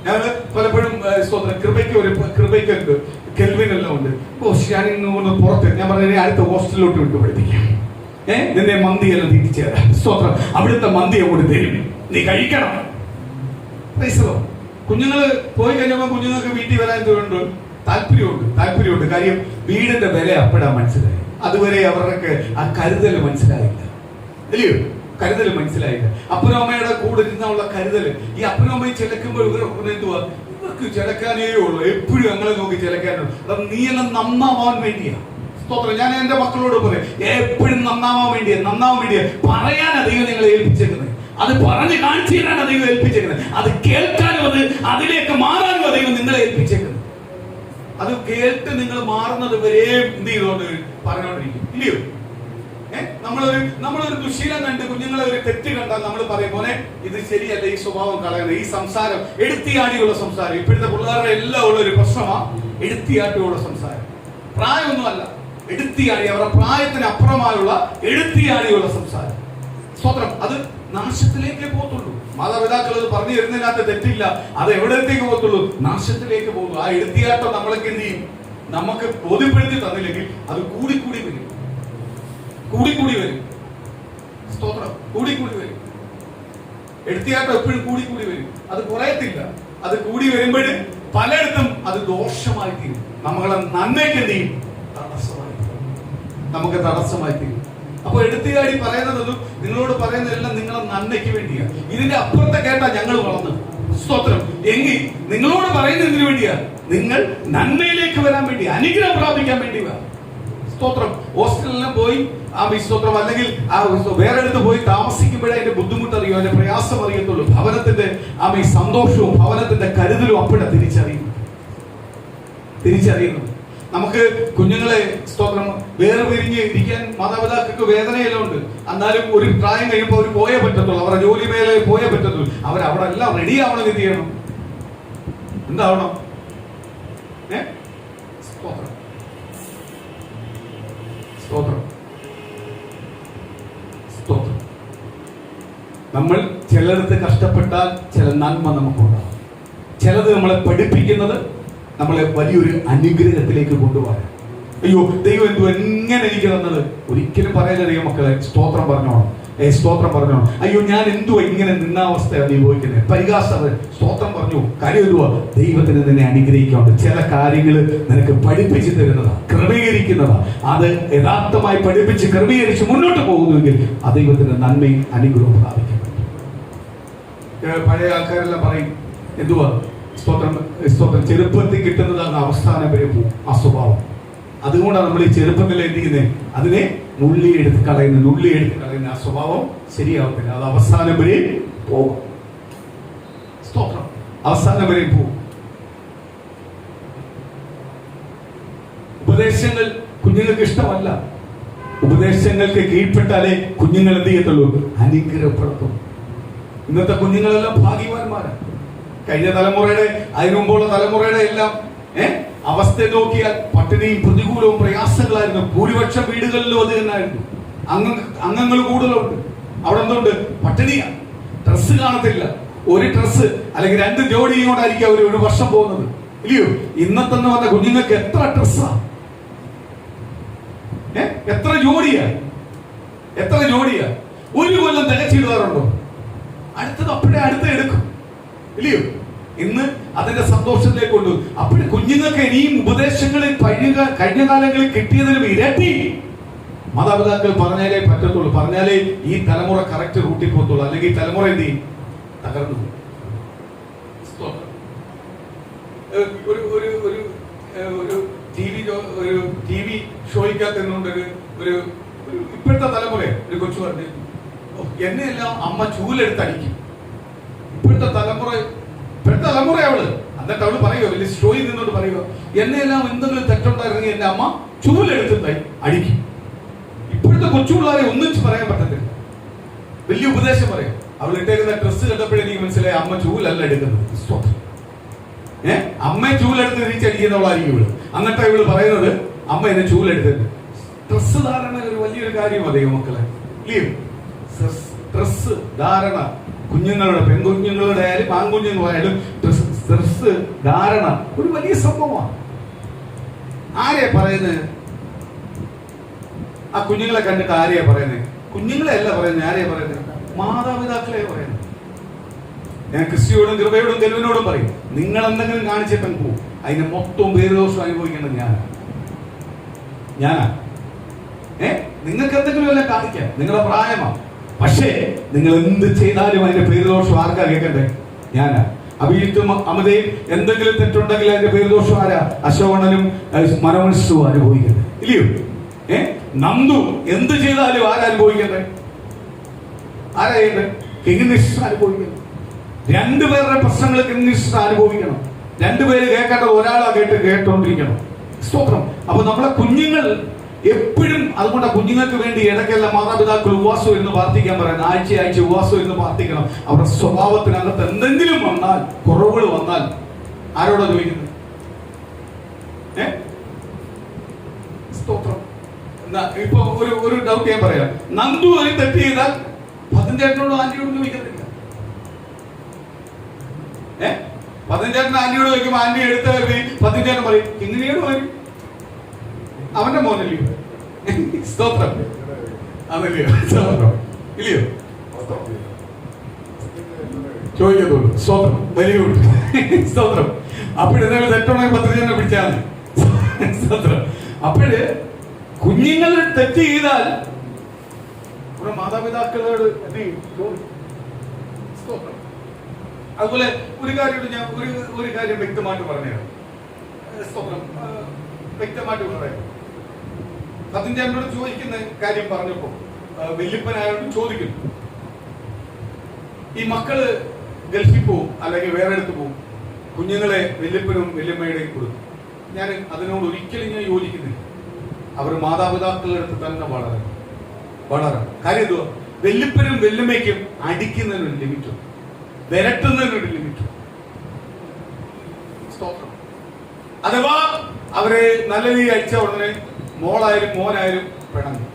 ഞാൻ പലപ്പോഴും സ്തോത്രം കൃപയ്ക്കുണ്ട്, കെൽവിനെല്ലാം ഉണ്ട്. ഞാനിന്ന് പുറത്ത് ഞാൻ പറഞ്ഞ അടുത്ത ഹോസ്റ്റലിലോട്ട് വിട്ടു പഠിപ്പിക്കാം. നിന്നെ മന്തിയെല്ലാം തിരിച്ചു തരാം. സ്തോത്രം. അവിടുത്തെ മന്തി അങ്ങോട്ട് തരും, നീ കഴിക്കണം. കുഞ്ഞുങ്ങള് പോയി കഴിഞ്ഞപ്പോൾ കുഞ്ഞുങ്ങൾക്ക് വീട്ടിൽ വരാൻ താല്പര്യമുണ്ട്. കാര്യം വീടിന്റെ വില അപ്പോഴാ മനസ്സിലായി. അതുവരെ അവർക്ക് ആ കരുതൽ മനസ്സിലായില്ല. അല്ലയോ? കരുതൽ മനസ്സിലായില്ല. അപ്പനും അമ്മയുടെ കൂടെ ഇരുന്നുള്ള കരുതല്. ഈ അപ്പനും അമ്മയും ചിലക്കുമ്പോൾ എന്തുവാ, ഇവർക്ക് ചിലക്കാനേ ഉള്ളൂ, എപ്പോഴും ഞങ്ങളെ നോക്കി ചിലക്കാനുള്ളൂ. അത് നീയെല്ലാം നന്നാവാൻ വേണ്ടിയാ. സ്തോത്രം. ഞാൻ എന്റെ മക്കളോട് പറയും, എപ്പോഴും നന്നാവാൻ വേണ്ടിയാ പറയാനാ ദൈവം നിങ്ങളെ ഏൽപ്പിച്ചേക്കുന്നത്. അത് പറഞ്ഞ് കാണിച്ചു തരാനാ ദൈവം ഏൽപ്പിച്ചേക്കുന്നത്. അത് കേൾക്കാനും അതിലേക്ക് മാറാനും ദൈവം നിങ്ങളെ ഏൽപ്പിച്ചേക്കുന്നത്. അത് കേട്ട് നിങ്ങൾ മാറുന്നത് വരെ എന്ത് ചെയ്തോണ്ട് പറഞ്ഞോണ്ടിരിക്കും. ഇല്ലയോ? നമ്മളൊരു ദുശീലം കണ്ട് കുഞ്ഞുങ്ങളെ ഒരു തെറ്റ് കണ്ടാൽ നമ്മൾ പറയും പോലെ ഇത് ശരിയല്ല, ഈ സ്വഭാവം കളയണം, ഈ സംസാരം എടുത്തിയാടിയുള്ള സംസാരം. ഇപ്പോഴത്തെ പിള്ളേരുടെ എല്ലാം ഉള്ള ഒരു പ്രശ്നമാണ് എടുത്തിയാട്ടിയുള്ള സംസാരം. പ്രായമൊന്നുമല്ല, എടുത്തിയാടി, അവരുടെ പ്രായത്തിന് അപ്പുറമായുള്ള എടുത്തിയാടിയുള്ള സംസാരം. സ്തോത്രം. അത് നാശത്തിലേക്കേ പോകത്തുള്ളൂ. മാതാപിതാക്കൾ അത് പറഞ്ഞു തരുന്നതിനകത്ത് തെറ്റില്ല. അത് എവിടത്തേക്ക് പോകത്തുള്ളൂ? നാശത്തിലേക്ക് പോകുന്നു. ആ എടുത്തിയാട്ടം നമ്മളൊക്കെ എന്ത് ചെയ്യും? നമുക്ക് ബോധ്യപ്പെടുത്തി തന്നില്ലെങ്കിൽ അത് കൂടിക്കൂടി വരും, കൂടിക്കൂടി വരും. സ്തോത്രം, കൂടിക്കൂടി വരും. എടുത്തിയാട്ടം എപ്പോഴും കൂടിക്കൂടി വരും, അത് കുറയത്തില്ല. അത് കൂടി വരുമ്പോൾ പലയിടത്തും അത് ദോഷമായി തീരും. നമ്മളെ നന്മയ്ക്ക് എന്ത് ചെയ്യും? തടസ്സമായി തീരും. നമുക്ക് തടസ്സമായി തീരും. അപ്പൊ എടുത്തുകാടി പറയുന്നതും നിങ്ങളോട് പറയുന്നതെല്ലാം നിങ്ങളെ നന്മയ്ക്ക് വേണ്ടിയാണ്. ഇതിന്റെ അപ്പുറത്തെ കേട്ടാ ഞങ്ങൾ വളർന്നു. സ്തോത്രം. എങ്കിൽ നിങ്ങളോട് പറയുന്നതിന് വേണ്ടിയാ, നിങ്ങൾ നന്മയിലേക്ക് വരാൻ വേണ്ടി, അനുഗ്രഹം പ്രാപിക്കാൻ വേണ്ടി. സ്തോത്രം. ഹോസ്റ്റലിലെല്ലാം പോയി സ്തോത്രം, അല്ലെങ്കിൽ വേറെ അടുത്ത് പോയി താമസിക്കുമ്പോഴേ അതിന്റെ ബുദ്ധിമുട്ട് അറിയോ, അതിന്റെ പ്രയാസം അറിയത്തുള്ളൂ. ഭവനത്തിന്റെ സന്തോഷവും ഭവനത്തിന്റെ കരുതലും അപ്പോഴാണ് തിരിച്ചറിയുന്നു. നമുക്ക് കുഞ്ഞുങ്ങളെ സ്തോത്രം വേറെ പിരിഞ്ഞ് ഇരിക്കാൻ മാതാപിതാക്കൾക്ക് വേദനയെല്ലാം ഉണ്ട്. എന്നാലും ഒരു പ്രായം കഴിയുമ്പോൾ അവർ പോയേ പറ്റത്തുള്ളൂ, അവരുടെ ജോലി മേലെ പോയേ പറ്റത്തുള്ളൂ. അവരവിടെ എല്ലാം റെഡി ആവണം. എന്ത് ചെയ്യണം? എന്താവണം? സ്തോത്രം, സ്തോത്രം, സ്തോത്രം. നമ്മൾ ചിലടത്ത് കഷ്ടപ്പെട്ടാൽ ചില നന്മ നമുക്കുണ്ടാകും. ചിലത് നമ്മളെ പഠിപ്പിക്കുന്നത് നമ്മളെ വലിയൊരു അനുഗ്രഹത്തിലേക്ക് കൊണ്ടുപോകാൻ. അയ്യോ ദൈവം എന്തോ എങ്ങനെ എനിക്ക് തന്നത് ഒരിക്കലും പറയല ദൈവമക്കളെ. സ്തോത്രം പറഞ്ഞോണം, സ്തോത്രം പറഞ്ഞോണം. അയ്യോ ഞാൻ എന്തുവാ ഇങ്ങനെ നിന്നാവസ്ഥ അനുഭവിക്കുന്നത്, പരിഹാസം. സ്തോത്രം പറഞ്ഞു. കാര്യം എന്തുവാ? ദൈവത്തിന് നിന്നെ അനുഗ്രഹിക്കാറുണ്ട്. ചില കാര്യങ്ങൾ നിനക്ക് പഠിപ്പിച്ചു തരുന്നതാ, ക്രമീകരിക്കുന്നതാ. അത് യഥാർത്ഥമായി പഠിപ്പിച്ച് ക്രമീകരിച്ച് മുന്നോട്ട് പോകുന്നുവെങ്കിൽ ആ ദൈവത്തിന്റെ നന്മയും അനുഗ്രഹവും പ്രാപിക്കാൻ പറ്റും. പഴയ ആൾക്കാരെല്ലാം പറയും എന്തുവാ? സ്തോത്രം, സ്തോത്രം. ചെറുപ്പത്തിൽ കിട്ടുന്നതാണ് അവസാനം വരെ പോകും ആ സ്വഭാവം. അതുകൊണ്ടാണ് നമ്മൾ ഈ ചെറുപ്പത്തിൽ എന്ത് ചെയ്യുന്നത്? അതിനെ നുള്ളിയെടുത്ത് കളയുന്ന ആ സ്വഭാവം ശരിയാവത്തില്ല. അത് അവസാനം വരെ പോകും. സ്തോത്രം, അവസാനം വരെ പോകും. ഉപദേശങ്ങൾ കുഞ്ഞുങ്ങൾക്ക് ഇഷ്ടമല്ല. ഉപദേശങ്ങൾക്ക് കീഴ്പ്പെട്ടാലേ കുഞ്ഞുങ്ങൾ എന്ത് ചെയ്യത്തുള്ളൂ? അനുഗ്രഹപ്പെടുത്തും. ഇന്നത്തെ കുഞ്ഞുങ്ങളെല്ലാം ഭാഗ്യവാന്മാരാണ്. കഴിഞ്ഞ തലമുറയുടെ അതിനുമുമ്പുള്ള തലമുറയുടെ എല്ലാം അവസ്ഥ നോക്കിയാൽ പട്ടിണിയും പ്രതികൂലവും പ്രയാസങ്ങളായിരുന്നു. ഭൂരിപക്ഷം വീടുകളിലും അത് തന്നെയായിരുന്നു. അംഗങ്ങൾ കൂടുതലുണ്ട്. അവിടെ എന്തുണ്ട്? പട്ടിണിയാണ്. ഡ്രസ്സ് കാണത്തില്ല. ഒരു ഡ്രസ്സ് അല്ലെങ്കിൽ 2 ജോഡിയും കൊണ്ടായിരിക്കും അവർ ഒരു വർഷം പോകുന്നത്, ഇല്ലയോ? ഇന്നത്തെ വന്ന കുഞ്ഞുങ്ങൾക്ക് എത്ര ഡ്രസ്സാ, എത്ര ജോഡിയാ? ഒരു കൊല്ലം തികച്ചിടാറുണ്ടോ? അടുത്തത് അപ്പോഴേ എടുക്കും, ഇല്ലയോ? ഇന്ന് അതിന്റെ സന്തോഷത്തിലേക്ക് കൊണ്ടു. അപ്പോൾ കുഞ്ഞുങ്ങൾക്ക് ഇനിയും ഉപദേശങ്ങളിൽ കഴിഞ്ഞ കാലങ്ങളിൽ കിട്ടിയതിലും ഇരട്ടി മാതാപിതാക്കൾ പറഞ്ഞാലേ പറ്റത്തുള്ളൂ. പറഞ്ഞാലേ ഈ തലമുറ കറക്റ്റ് റൂട്ടിൽ പോകത്തുള്ളൂ. അല്ലെങ്കിൽ ഈ തലമുറ എന്ത് ചെയ്യും? തകർന്നു. ഒരു ടി വി ഷോയ്ക്കകത്ത് എന്നുകൊണ്ട് ഒരു ഇപ്പോഴത്തെ തലമുറ ഒരു കൊച്ചു പറഞ്ഞു, എന്നെയെല്ലാം അമ്മ ചൂലെടുത്ത് അടിക്കും. ഇപ്പോഴത്തെ തലമുറ അവള്. എന്നിട്ട് അവള് പറയുക, വലിയ ഷോയിൽ നിന്നോട് പറയുക, എന്നെയെല്ലാം എന്തെങ്കിലും തെറ്റുണ്ടായിരുന്നെങ്കിൽ എന്റെ അമ്മ ചൂലെടുത്ത് അടിക്കും. ഇപ്പോഴത്തെ കൊച്ചുപിള്ളാരെ ഒന്നിച്ച് പറയാൻ പറ്റത്തില്ല. വലിയ ഉപദേശം പറയും. അവൾ ഇട്ടേക്കുന്ന ഡ്രസ്സ് കണ്ടപ്പോഴേ എനിക്ക് മനസ്സിലായി അമ്മ ചൂലല്ല എടുക്കുന്നത്. അമ്മയെ ചൂലെടുത്ത് തിരിച്ചടിക്കുന്നവളായിരിക്കും ഇവള്. എന്നിട്ടാ ഇവള് പറയുന്നത് അമ്മ എന്നെ ചൂലെടുത്തത്. ഡ്രസ്സ് ധാരണ ഒരു വലിയൊരു കാര്യമാണ് ദൈവമക്കളെ, ഇല്ലയോ? ഡ്രസ്സ് ധാരണ കുഞ്ഞുങ്ങളുടെ, പെൺകുഞ്ഞുങ്ങളുടെ ആയാലും ആൺകുഞ്ഞുങ്ങളായാലും ഡ്രസ്സ് ധാരണ ഒരു വലിയ സംഭവമാണ്. ആരെയാ പറയുന്നത്? ആ കുഞ്ഞുങ്ങളെ കണ്ടിട്ട് ആരെയാ പറയുന്നത്? കുഞ്ഞുങ്ങളെ അല്ല പറയുന്നത്. ആരെയാ പറയുന്നത്? മാതാപിതാക്കളെ പറയുന്നത്. ഞാൻ ക്രിസ്തുയോടും കൃപയോടും കെൽവിനോടും പറയും, നിങ്ങൾ എന്തെങ്കിലും കാണിച്ചിട്ടും പോകും, അതിന് മൊത്തം പേരുദോഷം അനുഭവിക്കേണ്ടത് ഞാനാ. നിങ്ങൾക്ക് എന്തെങ്കിലും എല്ലാം കാണിക്കാം, നിങ്ങളുടെ പ്രായമാണ്. പക്ഷേ നിങ്ങൾ എന്ത് ചെയ്താലും അതിന്റെ പേരുദോഷം ആർക്കാ കേൾക്കണ്ടേ? ഞാനാ. അഭിജിത്തും അമതയും എന്തെങ്കിലും തെറ്റുണ്ടെങ്കിൽ അതിന്റെ പേരുദോഷം ആരാ? അശോകനും മനോമനസ്സും അനുഭവിക്കണ്ടേ, ഇല്ലയോ? നന്ദു എന്ത് ചെയ്താലും ആരനുഭവിക്കണ്ടേ? ആരാ ചെയ്യണ്ടേ? കിങ്നിഷ്ഠ അനുഭവിക്കണം. 2 പേരുടെ പ്രശ്നങ്ങൾ കിങ്നിഷ്ഠ അനുഭവിക്കണം. 2 പേര് കേൾക്കേണ്ടത് ഒരാളാ കേട്ടോണ്ടിരിക്കണം. സ്തോത്രം. അപ്പൊ നമ്മളെ കുഞ്ഞുങ്ങൾ എപ്പോഴും, അതുകൊണ്ട് കുഞ്ഞുങ്ങൾക്ക് വേണ്ടി ഇടയ്ക്കെല്ലാം മാതാപിതാക്കൾ ഉപവാസം എന്ന് പ്രാർത്ഥിക്കാൻ പറയുന്നത്. ആഴ്ച ഉപവാസം എന്ന് പ്രാർത്ഥിക്കണം. അവരുടെ സ്വഭാവത്തിനകത്ത് എന്തെങ്കിലും വന്നാൽ, കുറവുകൾ വന്നാൽ ആരോടാ ചോദിക്കുന്നത്? സ്തോത്രം. ഇപ്പൊ ഒരു ഡൗട്ട് ഞാൻ പറയാം. നന്ദു ഒരു തെറ്റ് ചെയ്താൽ ചേട്ടനോടും ആന്റിയോടും ചോദിക്കത്തില്ല. പത്തഞ്ചേട്ടൻ ആന്റിയോട് ചോദിക്കുമ്പോൾ ആന്റി എടുത്ത പത്തഞ്ചേട്ടൻ പറയും ഇങ്ങനെയോട് പറയും അവന്റെ മോനല്ലയോ. സ്തോത്രം. അതല്ലയോ സ്തോത്രം ഇല്ലയോ? ചോദിക്കത്തുള്ളൂ. സ്തോത്രം. വലിയ കൂട്ട് സ്തോത്രം. അപ്പോഴെന്തായാലും തെറ്റുണ്ടെങ്കിൽ പത്തഞ്ചേട്ടനെ പിടിച്ചാൽ മതി. സ്തോത്രം. അപ്പോഴ് കുഞ്ഞുങ്ങൾ തെറ്റ് ചെയ്താൽ മാതാപിതാക്കളോട് എന്ത് ചെയ്യും? സ്തോത്രം. അതുപോലെ ഒരു കാര്യം ഞാൻ ഒരു കാര്യം വ്യക്തമായിട്ട് പറഞ്ഞുതരാം. സ്തോത്രം. വ്യക്തമായിട്ട് പറയാം. പത്തഞ്ചേട്ടനോട് ചോദിക്കുന്ന കാര്യം പറഞ്ഞപ്പോ വല്യപ്പനായോട് ചോദിക്കുന്നു, ഈ മക്കള് ഗൾഫിൽ പോവും അല്ലെങ്കിൽ വേറെ അടുത്ത് പോവും, കുഞ്ഞുങ്ങളെ വല്യപ്പനും വല്യമ്മയുടെയും കൊടുക്കും. ഞാൻ അതിനോട് ഒരിക്കലും ഞാൻ യോജിക്കുന്നില്ല. അവർ മാതാപിതാക്കളുടെ അടുത്ത് തന്നെ വളരണം. കാര്യം എന്തുവാ? വല്യപ്പനും വല്യമ്മയ്ക്കും അടിക്കുന്നതിനൊരു ലിമിറ്റും വിരട്ടുന്നതിനൊരു ലിമിറ്റും. സ്തോത്രം. അഥവാ അവരെ നല്ല രീതിയിൽ അടിച്ച ഉടനെ മോളായാലും മോനായാലും പിണങ്ങും,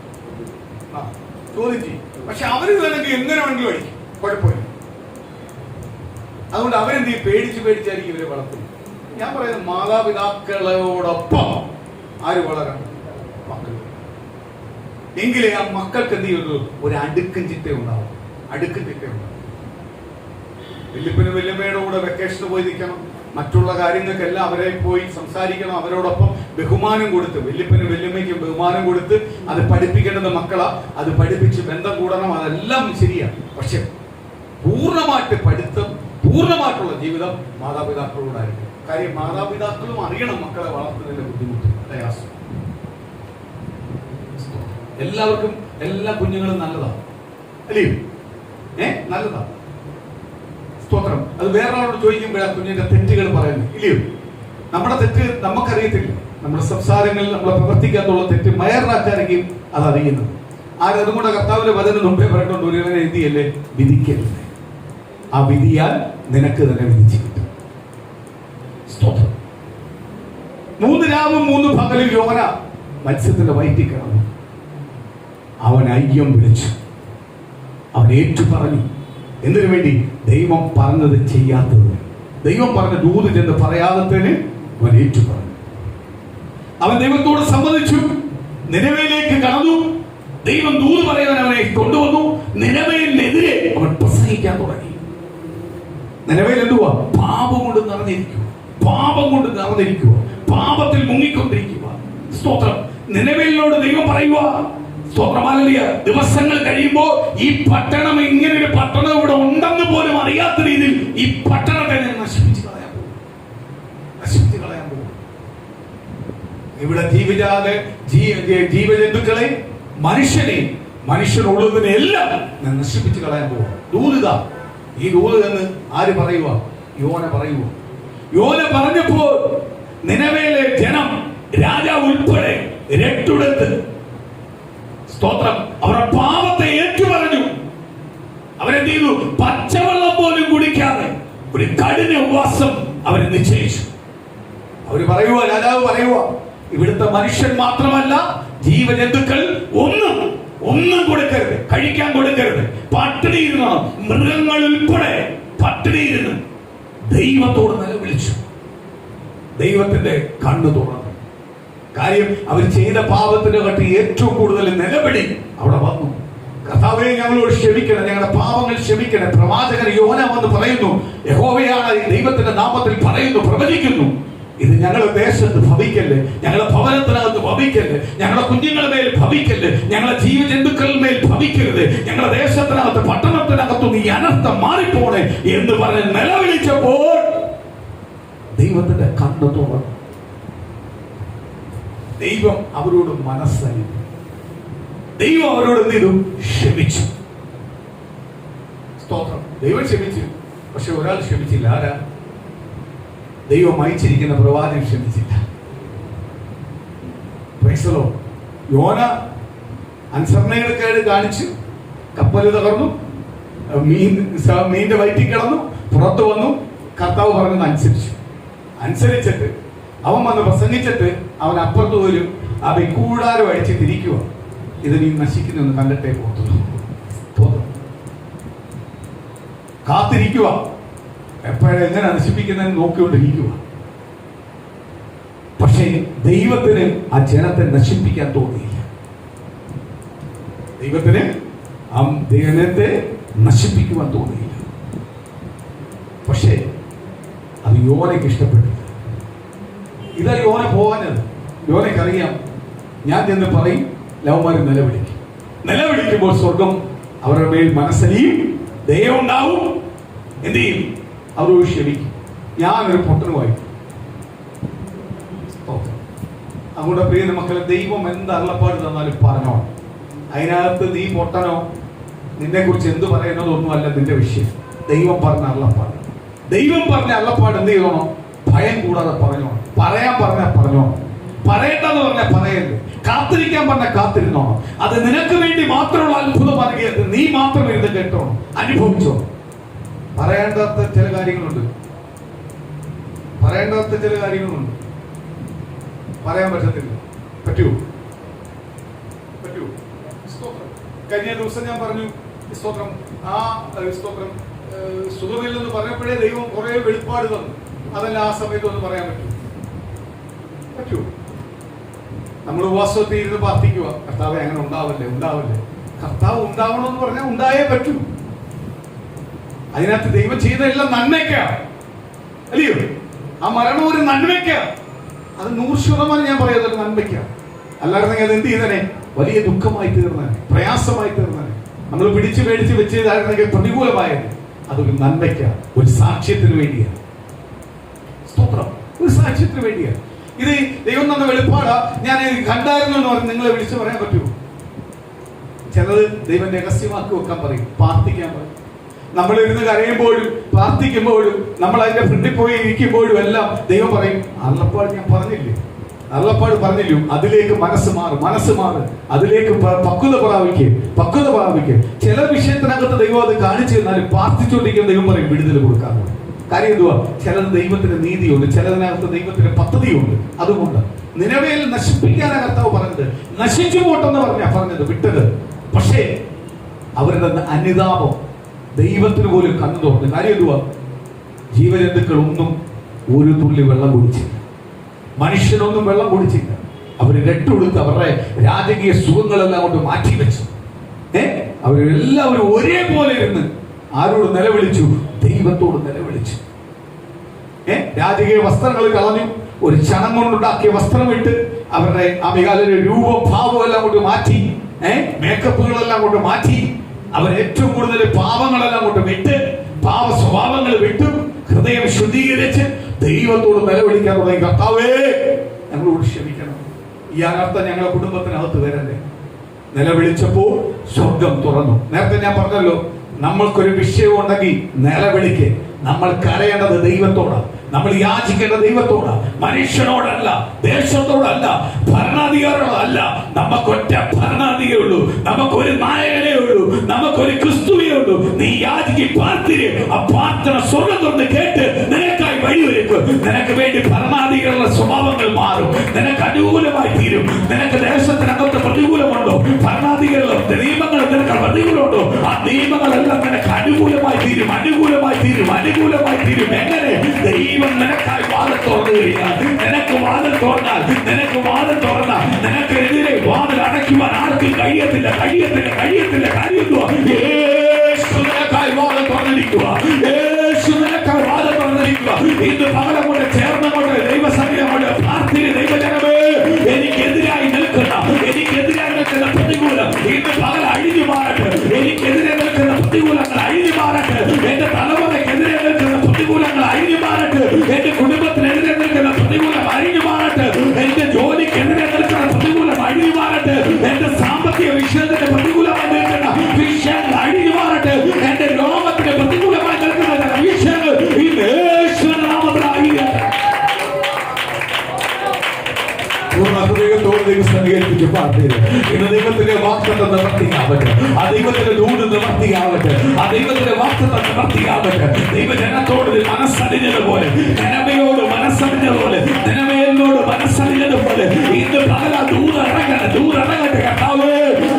ചോദ്യം ചെയ്യും. പക്ഷെ അവര് വേണമെങ്കിൽ എങ്ങനെ വേണമെങ്കിലും അടിക്കും, കുഴപ്പമില്ല. അതുകൊണ്ട് അവരെന്ത് ചെയ്യും? പേടിച്ചായിരിക്കും ഇവരെ വളർത്തുന്നത്. ഞാൻ പറയുന്നത് മാതാപിതാക്കളോടൊപ്പം ആര് വളരണം? മക്കൾ. എങ്കിലേ ആ മക്കൾക്ക് എന്ത് ചെയ്യുള്ളൂ? ഒരു അടുക്കും ചിട്ട ഉണ്ടാവും. വല്യപ്പനും വല്യമ്മയുടെ കൂടെ വെക്കേഷന് പോയി നിൽക്കണം, മറ്റുള്ള കാര്യങ്ങൾക്കെല്ലാം അവരെ പോയി സംസാരിക്കണം, അവരോടൊപ്പം ബഹുമാനം കൊടുത്ത്, വല്യപ്പനും വല്യമ്മയ്ക്കും ബഹുമാനം കൊടുത്ത് അത് പഠിപ്പിക്കേണ്ടത് മക്കളാ. അത് പഠിപ്പിച്ച് ബന്ധം കൂടണം, അതെല്ലാം ശരിയാണ്. പക്ഷെ പൂർണ്ണമായിട്ട് പഠിത്തം, പൂർണ്ണമായിട്ടുള്ള ജീവിതം മാതാപിതാക്കളോടായിരിക്കും. കാര്യം മാതാപിതാക്കളും അറിയണം മക്കളെ വളർത്തുന്നതിന്റെ ബുദ്ധിമുട്ട്, പ്രയാസം. എല്ലാവർക്കും എല്ലാ കുഞ്ഞുങ്ങളും നല്ലതാണ് അല്ലയോ? നല്ലതാണ്. സ്തോത്രം. അത് വേറൊരാളോട് ചോദിക്കുമ്പോഴാ കുഞ്ഞിന്റെ തെറ്റുകൾ പറയുന്നത് ഇല്ലയോ? നമ്മുടെ തെറ്റ് നമുക്കറിയത്തില്ല. നമ്മുടെ സംസാരങ്ങളിൽ നമ്മളെ പ്രവർത്തിക്കാത്തുള്ള തെറ്റ് മയറിനാക്കാരെങ്കിലും അത് അറിയുന്നത്. അതുകൊണ്ട് കർത്താവിന്റെ വചനം മുമ്പേ പറഞ്ഞിട്ടുണ്ട്, ഒരുവനെ എന്ത് ചെയ്യല്ലേ? വിധിക്കരുത്. ആ വിധിയാൽ നിനക്ക് തന്നെ വിധിച്ചു കിട്ടും. സ്തോത്രം. 3 രാവും 3 പകലും യോന മത്സ്യത്തിന്റെ വയറ്റിൽ കിടന്നു. അവൻ അയ്യം വിളിച്ചു, അവൻ ഏറ്റു പറഞ്ഞു. എന്തിനു വേണ്ടി? ദൈവം പറഞ്ഞത് ചെയ്യാത്തതിന്, ദൈവം പറഞ്ഞ ദൂത് ചെന്ന് പറയാത്തതിന് അവൻ ഏറ്റു പറഞ്ഞു. അവൻ ദൈവത്തോട് സമ്മതിച്ചു, നിനവയിലേക്ക് കടന്നു. ദൈവം ദൂത് പറയാൻ അവനെ കൊണ്ടുവന്നു. നിനവയിലെതിരെ അവൻ പ്രസംഗിക്കാൻ തുടങ്ങി. നിലവിൽ എന്തുവാ? പാപം കൊണ്ട് നടന്നിരിക്കുക, പാപത്തിൽ മുങ്ങിക്കൊണ്ടിരിക്കുക. സ്തോത്രം. നിലവിലോട് ദൈവം പറയുക, സ്തോത്രമാലിയ ദിവസങ്ങൾ കഴിയുമ്പോൾ ഈ പട്ടണം, ഇങ്ങനെ ഒരു പട്ടണം ഇവിടെ ഉണ്ടെന്ന് പോലും അറിയാത്ത രീതിയിൽ ഈ പട്ടണത്തെ നശിപ്പിച്ച് കളയാൻ പോകും. ഇവിടെ ജീവജന്തുക്കളെ, മനുഷ്യനുള്ളതിനെ എല്ലാം നശിപ്പിച്ച് കളയാൻ പോകും. ദൂതിത. ഈ ദൂത് എന്ന് ആര് പറയുക? യോന പറഞ്ഞപ്പോൾ നിനവേലെ ജനം, രാജാവ് ഉൾപ്പെടെ രട്ടുടത്ത്, സ്തോത്രം, അവരുടെ പാപത്തെ ഏറ്റുപറഞ്ഞു. അവരെന്ത് ചെയ്തു? പച്ചവെള്ളം പോലും കുടിക്കാതെ ഒരു കഠിന ഉപവാസം അവരെ നിശ്ചയിച്ചു. രാജാവ് പറയുക, ഇവിടുത്തെ മനുഷ്യൻ മാത്രമല്ല, ജീവജന്തുക്കൾ ഒന്നും കൊടുക്കരുത്, കഴിക്കാൻ കൊടുക്കരുത്, പട്ടിണി ഇരുന്ന മൃഗങ്ങൾ ഉൾപ്പെടെ പട്ടിണി ഇരുന്ന് ദൈവത്തോട് നിലവിളിച്ചു. ദൈവത്തിന്റെ കണ്ണു തുറന്നു. കാര്യം അവർ ചെയ്ത പാപത്തിന്റെ കട്ടി ഏറ്റവും കൂടുതൽ നിലവിളി അവിടെ വന്നു. കർത്താവേ, ഞങ്ങളോട് ക്ഷമിക്കണം, ഞങ്ങളുടെ പാപങ്ങൾ ക്ഷമിക്കണം. പ്രവാചകൻ യോന വന്ന് പറയുന്നു, യഹോവയാണ് ദൈവത്തിന്റെ നാമത്തിൽ പറയുന്നു, പ്രവചിക്കുന്നു, ഇത് ഞങ്ങളുടെ ദേശത്ത് ഭവിക്കല്ലേ, ഞങ്ങളുടെ ഭവനത്തിനകത്ത് ഭവിക്കല്ലേ, ഞങ്ങളുടെ കുഞ്ഞുങ്ങളുടെ മേൽ ഭവിക്കല്ലേ, ഞങ്ങളുടെ ജീവജന്തുക്കളുടെ മേൽ ഭവിക്കരുത്, ഞങ്ങളുടെ ദേശത്തിനകത്ത് പട്ടണത്തിനകത്തും ഈ അനർത്ഥം മാറിപ്പോണേ എന്ന് പറഞ്ഞ് നിലവിളിച്ചപ്പോൾ ദൈവത്തിന്റെ കണ്ണ് തുറന്നു. ദൈവം അവരോട് മനസ്സായി. ദൈവം അവരോട് എന്ത് ചെയ്തു? ക്ഷമിച്ചു. സ്തോത്രം. ദൈവം ക്ഷമിച്ചു. പക്ഷെ ഒരാൾ ക്ഷമിച്ചില്ല. ആരാ? ദൈവം അയച്ചിരിക്കുന്ന പ്രവാചകൻ ക്ഷമിച്ചില്ല. യോന അനുസരണക്കേട് കാണിച്ചു, കപ്പൽ തകർന്നു, മീന്റെ വയറ്റിൽ കിടന്നു, പുറത്തു വന്നു. കർത്താവ് പറഞ്ഞത് അനുസരിച്ചിട്ട് അവൻ വന്ന് പ്രസംഗിച്ചിട്ട് അവൻ അപ്പുറത്ത് പോലും ആ കൂടാരം അടിച്ച് തിരിക്കുക, ഇത് നീ നശിക്കുന്നെന്ന് കണ്ടിട്ടേ പോകത്തുള്ളൂ. കാത്തിരിക്കുക, എപ്പോഴെങ്ങനെ നശിപ്പിക്കുന്നതിന് നോക്കിക്കൊണ്ടിരിക്കുക. പക്ഷേ ദൈവത്തിന് ആ ജനത്തെ നശിപ്പിക്കാൻ തോന്നിയില്ല. ദൈവത്തിന് ആ ജനത്തെ നശിപ്പിക്കുവാൻ തോന്നിയില്ല. പക്ഷേ അത് യോനയ്ക്ക് ഇഷ്ടപ്പെട്ടില്ല. ഇതാ യോന പോകാനത്. യോനയ്ക്കറിയാം, ഞാൻ ചെന്ന് പറയും, ലവന്മാർ നിലവിളിക്കുമ്പോൾ സ്വർഗം അവരുടെ മേൽ മനസ്സലിയും, ദയവുണ്ടാവും, എന്ത് ചെയ്യും, അവരോട് ക്ഷമിക്കും. ഞാനൊരു പൊട്ടനുമായി. അതുകൊണ്ട് പ്രിയ മക്കളെ, ദൈവം എന്ത് അരുളപ്പാട് തന്നാലും പറഞ്ഞോ. അതിനകത്ത് നീ പൊട്ടനോ നിന്നെ കുറിച്ച് എന്ത് പറയുന്നതൊന്നുമല്ല നിന്റെ വിഷയം. ദൈവം പറഞ്ഞ അരുളപ്പാട്, ദൈവം പറഞ്ഞ അരുളപ്പാട് എന്ത് ചെയ്യണോ? ഭയം കൂടാതെ പറഞ്ഞോ. പറയാൻ പറഞ്ഞാൽ പറഞ്ഞോ, പറയേണ്ടെന്ന് പറഞ്ഞാൽ പറയരുത്. കാത്തിരിക്കാൻ പറഞ്ഞാൽ കാത്തിരുന്നോ. അത് നിനക്ക് വേണ്ടി മാത്രമുള്ള അത്ഭുതമാണെങ്കിൽ നീ മാത്രം ഇരുന്ന് കേട്ടോ, അനുഭവിച്ചോ. പറയേണ്ടാത്ത ചില കാര്യങ്ങളുണ്ട്, പറയാൻ പറ്റത്തില്ല. പറ്റൂ? കഴിഞ്ഞ ദിവസം ഞാൻ പറഞ്ഞു, സ്തോത്രം, ആ സ്തോത്രം സുഖമില്ലെന്ന് പറഞ്ഞപ്പോഴേ ദൈവം കുറെ വെളിപ്പാട് തന്നു. അതല്ല ആ സമയത്ത് ഒന്ന് പറയാൻ പറ്റൂ? നമ്മൾ ഉപവാസത്തിൽ ഇരുന്ന് പ്രാർത്ഥിക്കുക, കർത്താവെ അങ്ങനെ ഉണ്ടാവല്ലേ. കർത്താവ് ഉണ്ടാവണമെന്ന് പറഞ്ഞാൽ ഉണ്ടായേ പറ്റൂ. അതിനകത്ത് ദൈവം ചെയ്തതെല്ലാം നന്മയ്ക്കാണ്, അല്ലയോ? ആ മരണം ഒരു നന്മയ്ക്കാണ്. അത് 100% ഞാൻ പറയുന്നത് നന്മയ്ക്കാണ്. അല്ലായിരുന്നെങ്കിൽ അത് എന്ത് ചെയ്തനെ? വലിയ ദുഃഖമായി തീർന്നനെ, പ്രയാസമായി തീർന്നനെ. നമ്മൾ പിടിച്ചു മേടിച്ച് വെച്ചതായിരുന്നെങ്കിൽ പ്രതികൂലമായത്. അതൊരു നന്മയ്ക്കാണ്, ഒരു സാക്ഷ്യത്തിന് വേണ്ടിയാണ്. സ്തോത്രം, ഒരു സാക്ഷ്യത്തിന് വേണ്ടിയാണ്. ഇത് ദൈവം തന്ന വെളിപ്പാടാ. ഞാൻ കണ്ടായിരുന്നു എന്ന് പറഞ്ഞ് നിങ്ങളെ വിളിച്ചു പറയാൻ പറ്റുമോ? ചിലത് ദൈവം രഹസ്യമാക്കി വെക്കാൻ പറയും, പ്രാർത്ഥിക്കാൻ പറയും. നമ്മൾ ഇരുന്ന് കരയുമ്പോഴും പ്രാർത്ഥിക്കുമ്പോഴും നമ്മൾ അതിന്റെ ഫ്രണ്ടിൽ പോയി ഇരിക്കുമ്പോഴും എല്ലാം ദൈവം പറയും, അരുളപ്പാട് ഞാൻ പറഞ്ഞില്ലേ, അരുളപ്പാട് പറഞ്ഞില്ലോ. അതിലേക്ക് മനസ്സ് മാറ്, അതിലേക്ക് പക്വത പ്രാപിക്കുക. ചില വിഷയത്തിനകത്ത് ദൈവം അത് കാണിച്ചു തന്നാലും പ്രാർത്ഥിച്ചുകൊണ്ടിരിക്കുന്ന ദൈവം പറയും വിടുതൽ കൊടുക്കാറുണ്ട്. കാര്യം എന്തുവാ? ചിലത് ദൈവത്തിന്റെ നീതിയുണ്ട്, ചിലതിനകത്ത് ദൈവത്തിന്റെ പദ്ധതിയുണ്ട്. അതുകൊണ്ട് നിനവേൽ നശിപ്പിക്കാനാണ് കർത്താവ് പറഞ്ഞത്. നശിച്ചു പോട്ടെന്ന് പറഞ്ഞത് വിട്ടത്. പക്ഷേ അവരുടെ അനിതാപം ദൈവത്തിന് പോലും കണ്ണു തുറന്നു. കാര്യം എന്തുവാ? ജീവജന്തുക്കൾ ഒന്നും ഒരു തുള്ളി വെള്ളം കുടിച്ചില്ല, മനുഷ്യനൊന്നും വെള്ളം കുടിച്ചില്ല. അവർ രട്ടുകൊടുത്ത് അവരുടെ രാജകീയ സുഖങ്ങളെല്ലാം കൊണ്ട് മാറ്റിവെച്ചു. അവരെല്ലാവരും ഒരേപോലെ ഇരുന്ന് ആരോട് നിലവിളിച്ചു? ദൈവത്തോട് നിലവിളിച്ചു. രാജകീയ വസ്ത്രങ്ങൾ കളഞ്ഞു, ഒരു ചണം കൊണ്ടുണ്ടാക്കിയ വസ്ത്രം ഇട്ട് അവരുടെ അമികാലിന്റെ രൂപം ഭാവം എല്ലാം കൊണ്ട് മാറ്റി, മേക്കപ്പുകളെല്ലാം കൊണ്ട് മാറ്റി. അവർ ഏറ്റവും കൂടുതൽ പാപങ്ങളെല്ലാം കൊണ്ട് വിട്ട്, പാപ സ്വഭാവങ്ങൾ വിട്ടു, ഹൃദയം ശുദ്ധീകരിച്ച് ദൈവത്തോട് നിലവിളിക്കാൻ തുടങ്ങി. കർത്താവേ, ഞങ്ങളോട് ക്ഷമിക്കണം. ഈ അനർത്ഥം ഞങ്ങളുടെ കുടുംബത്തിനകത്ത് വരണ്ടേ. നിലവിളിച്ചപ്പോൾ സ്വർഗം തുറന്നു. നേരത്തെ ഞാൻ പറഞ്ഞല്ലോ, നമ്മൾക്കൊരു വിഷയം ഉണ്ടെങ്കിൽ നിലവിളിക്ക്. നമ്മൾ കരയേണ്ടത് ദൈവത്തോടാണ്, നമ്മൾ യാചിക്കേണ്ട ദൈവത്തോടാണ്, മനുഷ്യനോടല്ല, ദേശത്തോടല്ല, ഭരണാധികാരികളല്ല. നമുക്കൊറ്റ ഭരണാധികാരിയുള്ളൂ, നമുക്കൊരു നായകനേ ഉള്ളൂ, നമുക്കൊരു ക്രിസ്തുവേ ഉള്ളൂ. നീ യാചിക്ക്, പ്രാർത്ഥിക്ക്. ആ പ്രാർത്ഥന സ്വർഗ്ഗം തുറന്ന് കേട്ട് നിനക്കായി വഴിയൊരുക്കും. നിനക്ക് വേണ്ടി ഭരണാധികാരികളുടെ സ്വഭാവങ്ങൾ മാറും, നിനക്ക് അനുകൂലമായി തീരും. നിനക്ക് ദേശത്തിനകത്ത് പ്രതികൂലമുണ്ടോ? ഭരണാധികാരികളും നിയമങ്ങളും നിനക്ക് പ്രതികൂലമുണ്ടോ? ആ നിയമങ്ങളെല്ലാം നിനക്ക് അനുകൂലമായി തീരും. എങ്ങനെ? ദൈവം നിനക്കായി വാതിൽ തുറന്നു കഴിഞ്ഞാൽ, നിനക്ക് വാതിൽ തുറന്നാൽ നിനക്കെതിരെ വാതിൽ അടയ്ക്കുവാൻ ആർക്കും കഴിയത്തില്ല. കാര്യത്തുവാ. യേശു നിനക്കായി വാതിൽ തുറന്നിരിക്കുക. ഇന്ന് പകരം കൊണ്ട് ചേർന്നുകൊണ്ട് ദൈവസന്നിധിയോട് പ്രാർത്ഥിക്കുന്ന ദൈവജനമേ, എനിക്കെതിരായി നിൽക്കുന്ന പ്രതികൂലം ഇന്ന് പകൽ അഴിഞ്ഞു മാറട്ടെ. എനിക്കെതിരെ നിൽക്കുന്ന പ്രതികൂലങ്ങൾ അഴിഞ്ഞു മാറട്ടെ. എന്റെ തലമുറയ്ക്കെതിരെ നിൽക്കുന്ന പ്രതികൂലങ്ങൾ അഴിഞ്ഞു മാറട്ടെ. എന്റെ കുടുംബത്തിനെതിരെ നിൽക്കുന്ന പ്രതികൂലം അഴിഞ്ഞു മാറട്ടെ. എന്റെ ജോലിക്കെതിരെ നിൽക്കുന്ന പ്രതികൂലം അഴിഞ്ഞു മാറട്ടെ. എന്റെ സാമ്പത്തിക വിഷയത്തിന്റെ പ്രതികൂലമായി നിൽക്കുന്ന വിഷയങ്ങൾ അഴിഞ്ഞു മാറട്ടെ. എന്റെ രോഗത്തിന് പ്രതികൂലമായി നിൽക്കുന്ന വിഷയങ്ങൾ ഈ യേശുവിന്റെ നാമത്തിലായി ദൈവസന്നിധിയിലേക്ക് പ്രാർത്ഥിക്കുക. ഇന്ന് ദൈവത്തിന്റെ വാഗ്ദത്തം നിവർത്തിയാവട്ടെ. ആ ദൈവത്തിന്റെ ദൂത് നിവർത്തിയാവട്ടെ. ആ ദൈവത്തിന്റെ വാഗ്ദത്തം നിവർത്തിയാവട്ടെ. ദൈവജനത്തോട് മനസ്സറിഞ്ഞതുപോലെ, നിനവയോട് മനസ്സറിഞ്ഞതുപോലെ, നിനവയോട് മനസ്സറിഞ്ഞതുപോലെ ഇന്ന് പകല ദൂത് ഇറങ്ങട്ടെ. കർത്താവേ,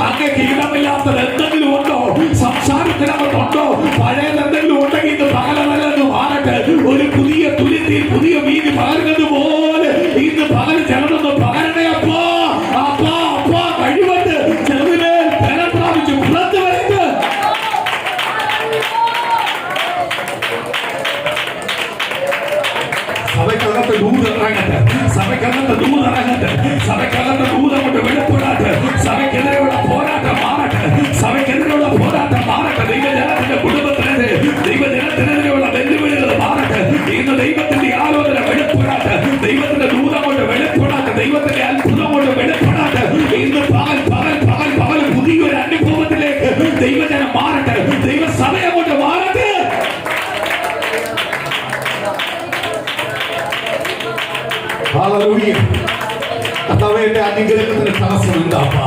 അങ്ങേക്ക് ഇടമില്ലാത്തത് എന്തെങ്കിലും ഉണ്ടോ? സംസാരത്തിനകത്തുണ്ടോ? പഴയത് എന്തെങ്കിലും ഉണ്ടെങ്കിൽ പുതിയ വീതി പകരുന്നതുപോലെ ഇന്ന് പകൽ ചിലതൊന്ന് പകരണേ അപ്പാ. അപ്പാ അപ്പാ കഴിവട്ട് ചെറുതിമേൽ ബലം പ്രാപിച്ച് പുറത്തു വരുന്നത് സഭയ്ക്കകത്ത് ദൂതറങ്ങട്ടെ, സഭയ്ക്കകത്ത് ദൂതറങ്ങട്ടെ, സഭയ്ക്കകത്ത് ദൂതം കൊണ്ട് വെളിപ്പെടാതെ സഭയ്ക്കെതിരെയുള്ള പോരാട്ടം മാറട്ടെ, സഭയ്ക്കെതിരെയുള്ള പോരാട്ടം മാറട്ടെ. ദൈവജനത്തിന്റെ കുടുംബത്തിനെതിരെ, ദൈവജനത്തിനെതിരെയുള്ള വെല്ലുവിളികൾ മാറട്ടെ. ഇന്ന് ദൈവത്തിന്റെ ആലോചന വെളിപ്പെടാതെ, ദൈവത്തിന്റെ ദൂതം കൊണ്ട് വെളിപ്പെടാതെ, ദൈവത്തിന്റെ അത്ഭുതം കൊണ്ട് വെളിപ്പെടാതെ ഇന്ന് പകൽ പകൽ പകൽ പകൽ പുതിയൊരു അനുഭവത്തിലേക്ക് ദൈവജനം മാറട്ടെ, ദൈവസഭയെ കൊണ്ട് മാറട്ടെ. Hallelujah. കർത്താവേ, എന്റെ അനുഗ്രഹത്തിന് തടസ്സം എന്താപ്പാ?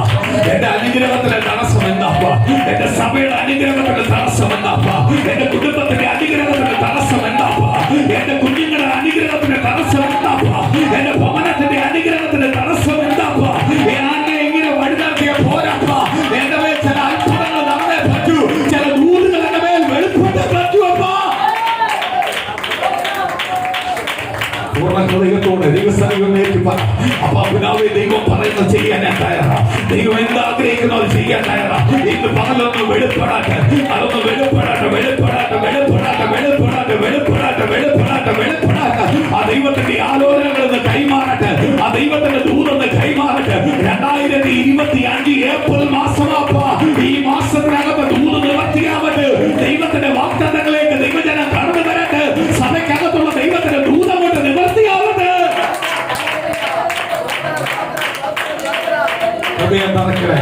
എന്റെ അനുഗ്രഹത്തിന് തടസ്സം എന്താപ്പാ? എന്റെ സഭയുടെ അനുഗ്രഹത്തിന് തടസ്സം എന്താപ്പാ? എന്റെ കുടുംബത്തിന്റെ അനുഗ്രഹത്തിന് തടസ്സം എന്താപ്പാ? എന്റെ കുഞ്ഞുങ്ങളുടെ അനുഗ്രഹത്തിന് തടസ്സം എന്താപ്പാ? എന്റെ ഭവനത്തിന്റെ അനുഗ്രഹത്തിന് തടസ്സം എന്താപ്പാ? എന്നെ ഇങ്ങനെ വഴിതാക്കിയ പോരാപ്പാ. എന്റെ മേൽ ചില അത്ഭുതങ്ങൾ നടന്നേ പറ്റൂ, ചില ദൂതുകൾ എന്റെ മേൽ വെളിപ്പെട്ടേ പറ്റൂ അപ്പാ. പൂർണ്ണ ഹൃദയത്തോടെ ദൈവസന്നിധിയിലേക്ക് പറ. അപ്പാ പിതാവേ, ദൈവം പറയുന്നത് ചെയ്യാൻ ഞാൻ തയ്യാറാ. ദൈവം എന്താഗ്രഹിക്കുന്നത് ചെയ്യാൻ തയ്യാറാ. ഇന്ന് പകലൊന്ന് വെളിപ്പെടാട്ടെ, അതൊന്ന് വെളിപ്പെടാട്ടെ, വെളിപ്പെടാട്ടെ, വെളിപ്പെടാട്ടെ, വെളിപ്പെടാട്ടെ, വെളിപ്പെടാട്ടെ, വെളിപ്പെടാട്ടെ, വെളിപ്പെടാട്ടെ. ആ ദൈവത്തിന്റെ ആലോചനകളൊന്ന് കൈമാറട്ടെ, ആ ദൈവത്തിന്റെ ദൂതൊന്ന് കൈമാറട്ടെ. 2025 ഏപ്രിൽ മാസമാപ്പാ. ഈ മാസത്തിനകത്ത് ദൂത് നിവർത്തിയാവട്ടെ. ദൈവത്തിന്റെ വാഗ്ദത്തങ്ങളിലേക്ക് ദൈവജനം കടന്നു വരട്ടെ. സഭയ്ക്കകത്തുള്ള ദൈവത്തിന്റെ ദൂതം കൊണ്ട് നിവർത്തിയാവട്ടെ. ഹൃദയം നിറയ്ക്കണേ,